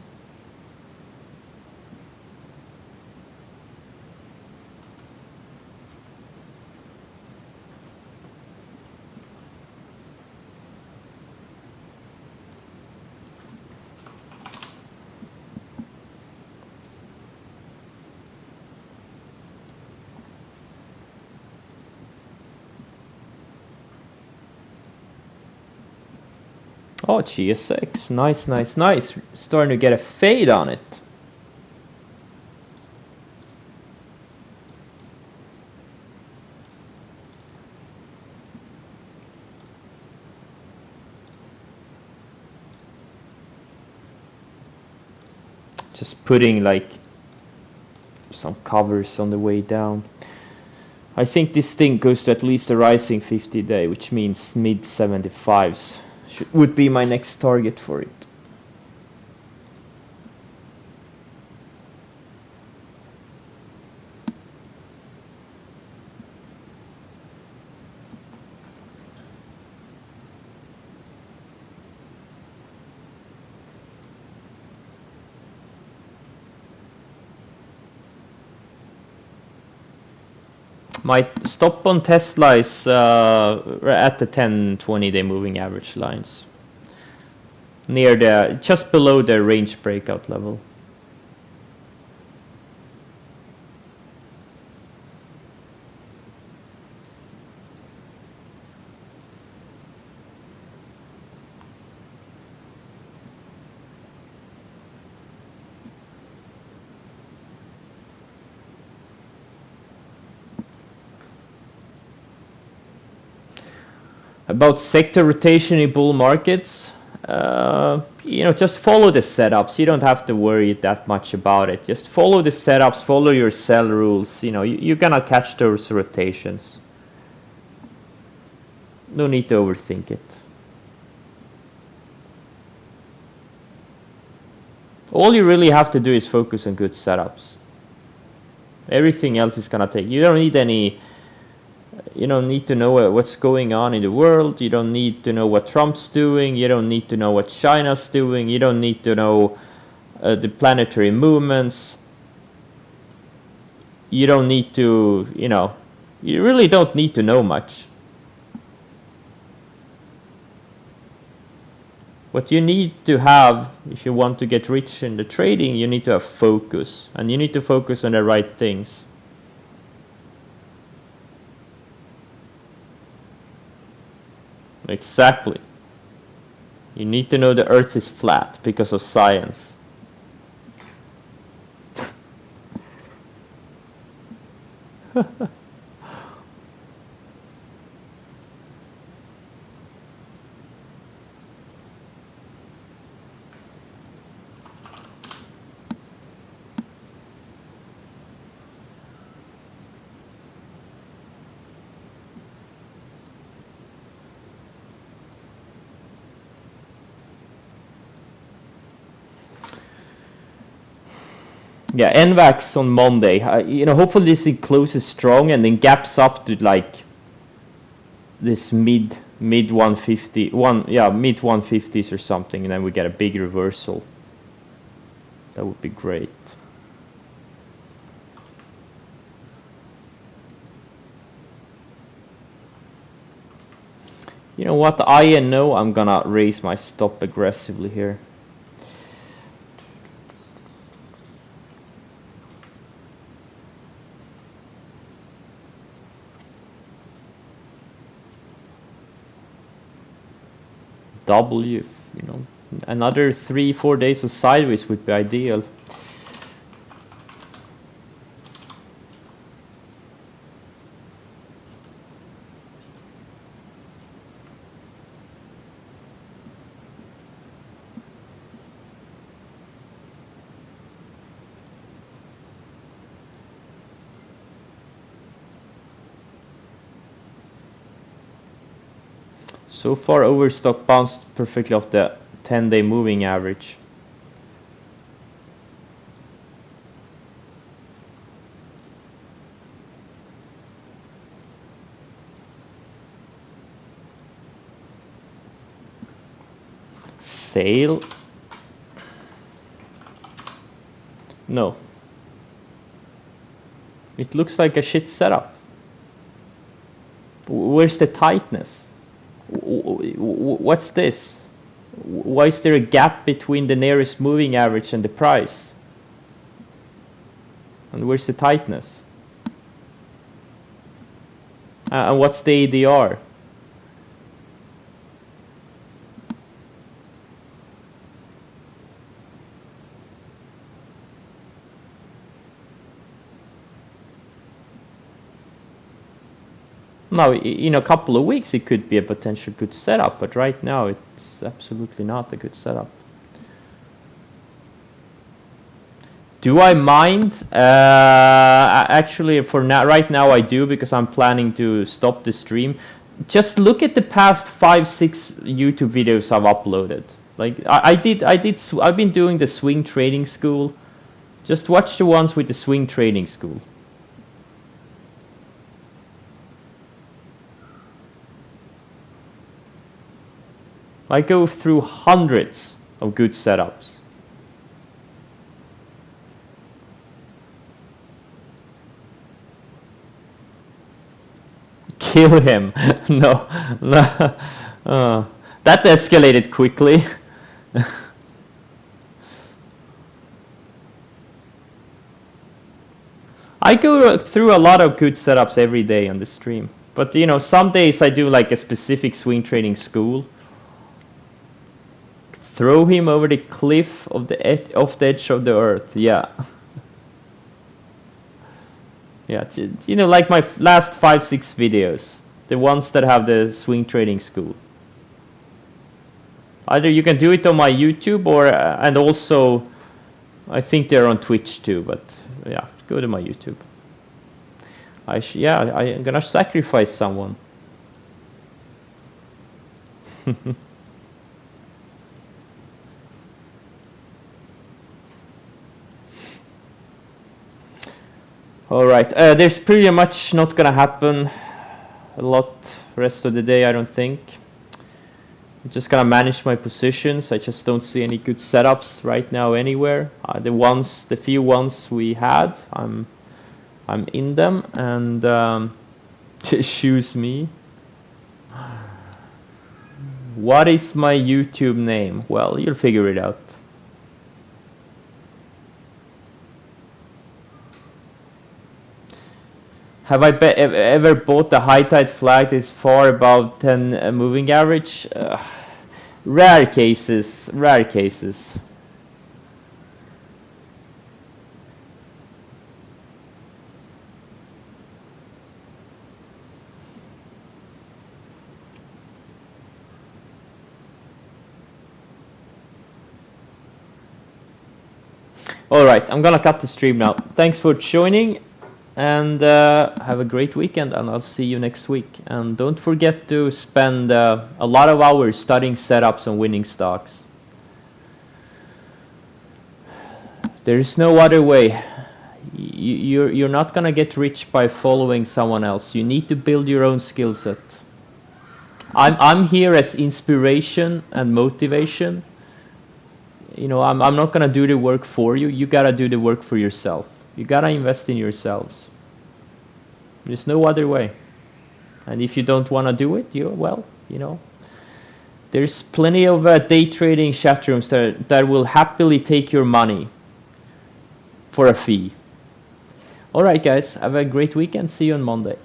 Oh, GSX. Nice, nice, nice. Starting to get a fade on it. Just putting like some covers on the way down. I think this thing goes to at least a rising 50-day, which means mid 75s would be my next target for it. My stop on Tesla is at the 10-20-day moving average lines, near the just below the range breakout level. About sector rotation in bull markets, just follow the setups. You don't have to worry that much about it. Just follow the setups, follow your sell rules. You're gonna catch those rotations. No need to overthink it. All you really have to do is focus on good setups. Everything else is gonna take. You don't need any. You don't need to know what's going on in the world. You don't need to know what Trump's doing. You don't need to know what China's doing. You don't need to know the planetary movements. You don't need to, you really don't need to know much. What you need to have, if you want to get rich in the trading, you need to have focus. And you need to focus on the right things. Exactly. You need to know the earth is flat because of science. Yeah, NVAX on Monday. Hopefully this thing closes strong and then gaps up to like this mid 150 mid 150s or something, and then we get a big reversal. That would be great. You know what? I know I'm gonna raise my stop aggressively here. W, another 3-4 days of sideways would be ideal. So far, Overstock bounced perfectly off the 10-day moving average. Sale? No. It looks like a shit setup. Where's the tightness? What's this? Why is there a gap between the nearest moving average and the price? And where's the tightness? And what's the ADR? Now, in a couple of weeks, it could be a potential good setup, but right now, it's absolutely not a good setup. Do I mind? Actually, for now, right now, I do, because I'm planning to stop the stream. Just look at the past 5-6 YouTube videos I've uploaded. Like I've been doing the swing trading school. Just watch the ones with the swing trading school. I go through hundreds of good setups. Kill him. No, no. That escalated quickly. I go through a lot of good setups every day on the stream. But you know, some days I do like a specific swing trading school. Throw him over the cliff of the off the edge of the earth. Yeah. Yeah, you know, like my last 5-6 videos, the ones that have the swing trading school. Either you can do it on my YouTube, or and also I think they're on Twitch too. But yeah, go to my YouTube. I'm gonna sacrifice someone. All right, there's pretty much not gonna happen a lot rest of the day, I don't think. I'm just gonna manage my positions. I just don't see any good setups right now anywhere. The few ones we had, I'm in them, and choose me. What is my YouTube name? Well, you'll figure it out. Have I ever bought a high tide flag that is far above 10 moving average? Rare cases, rare cases. Alright, I'm gonna cut the stream now. Thanks for joining, and have a great weekend, and I'll see you next week. And don't forget to spend a lot of hours studying setups and winning stocks. There is no other way. You're not gonna get rich by following someone else. You need to build your own skill set. I'm here as inspiration and motivation. You know, I'm not gonna do the work for you. You gotta do the work for yourself. You gotta invest in yourselves. There's no other way. And if you don't wanna do it, well, you know, there's plenty of day trading chat rooms that will happily take your money for a fee. All right, guys, have a great weekend. See you on Monday.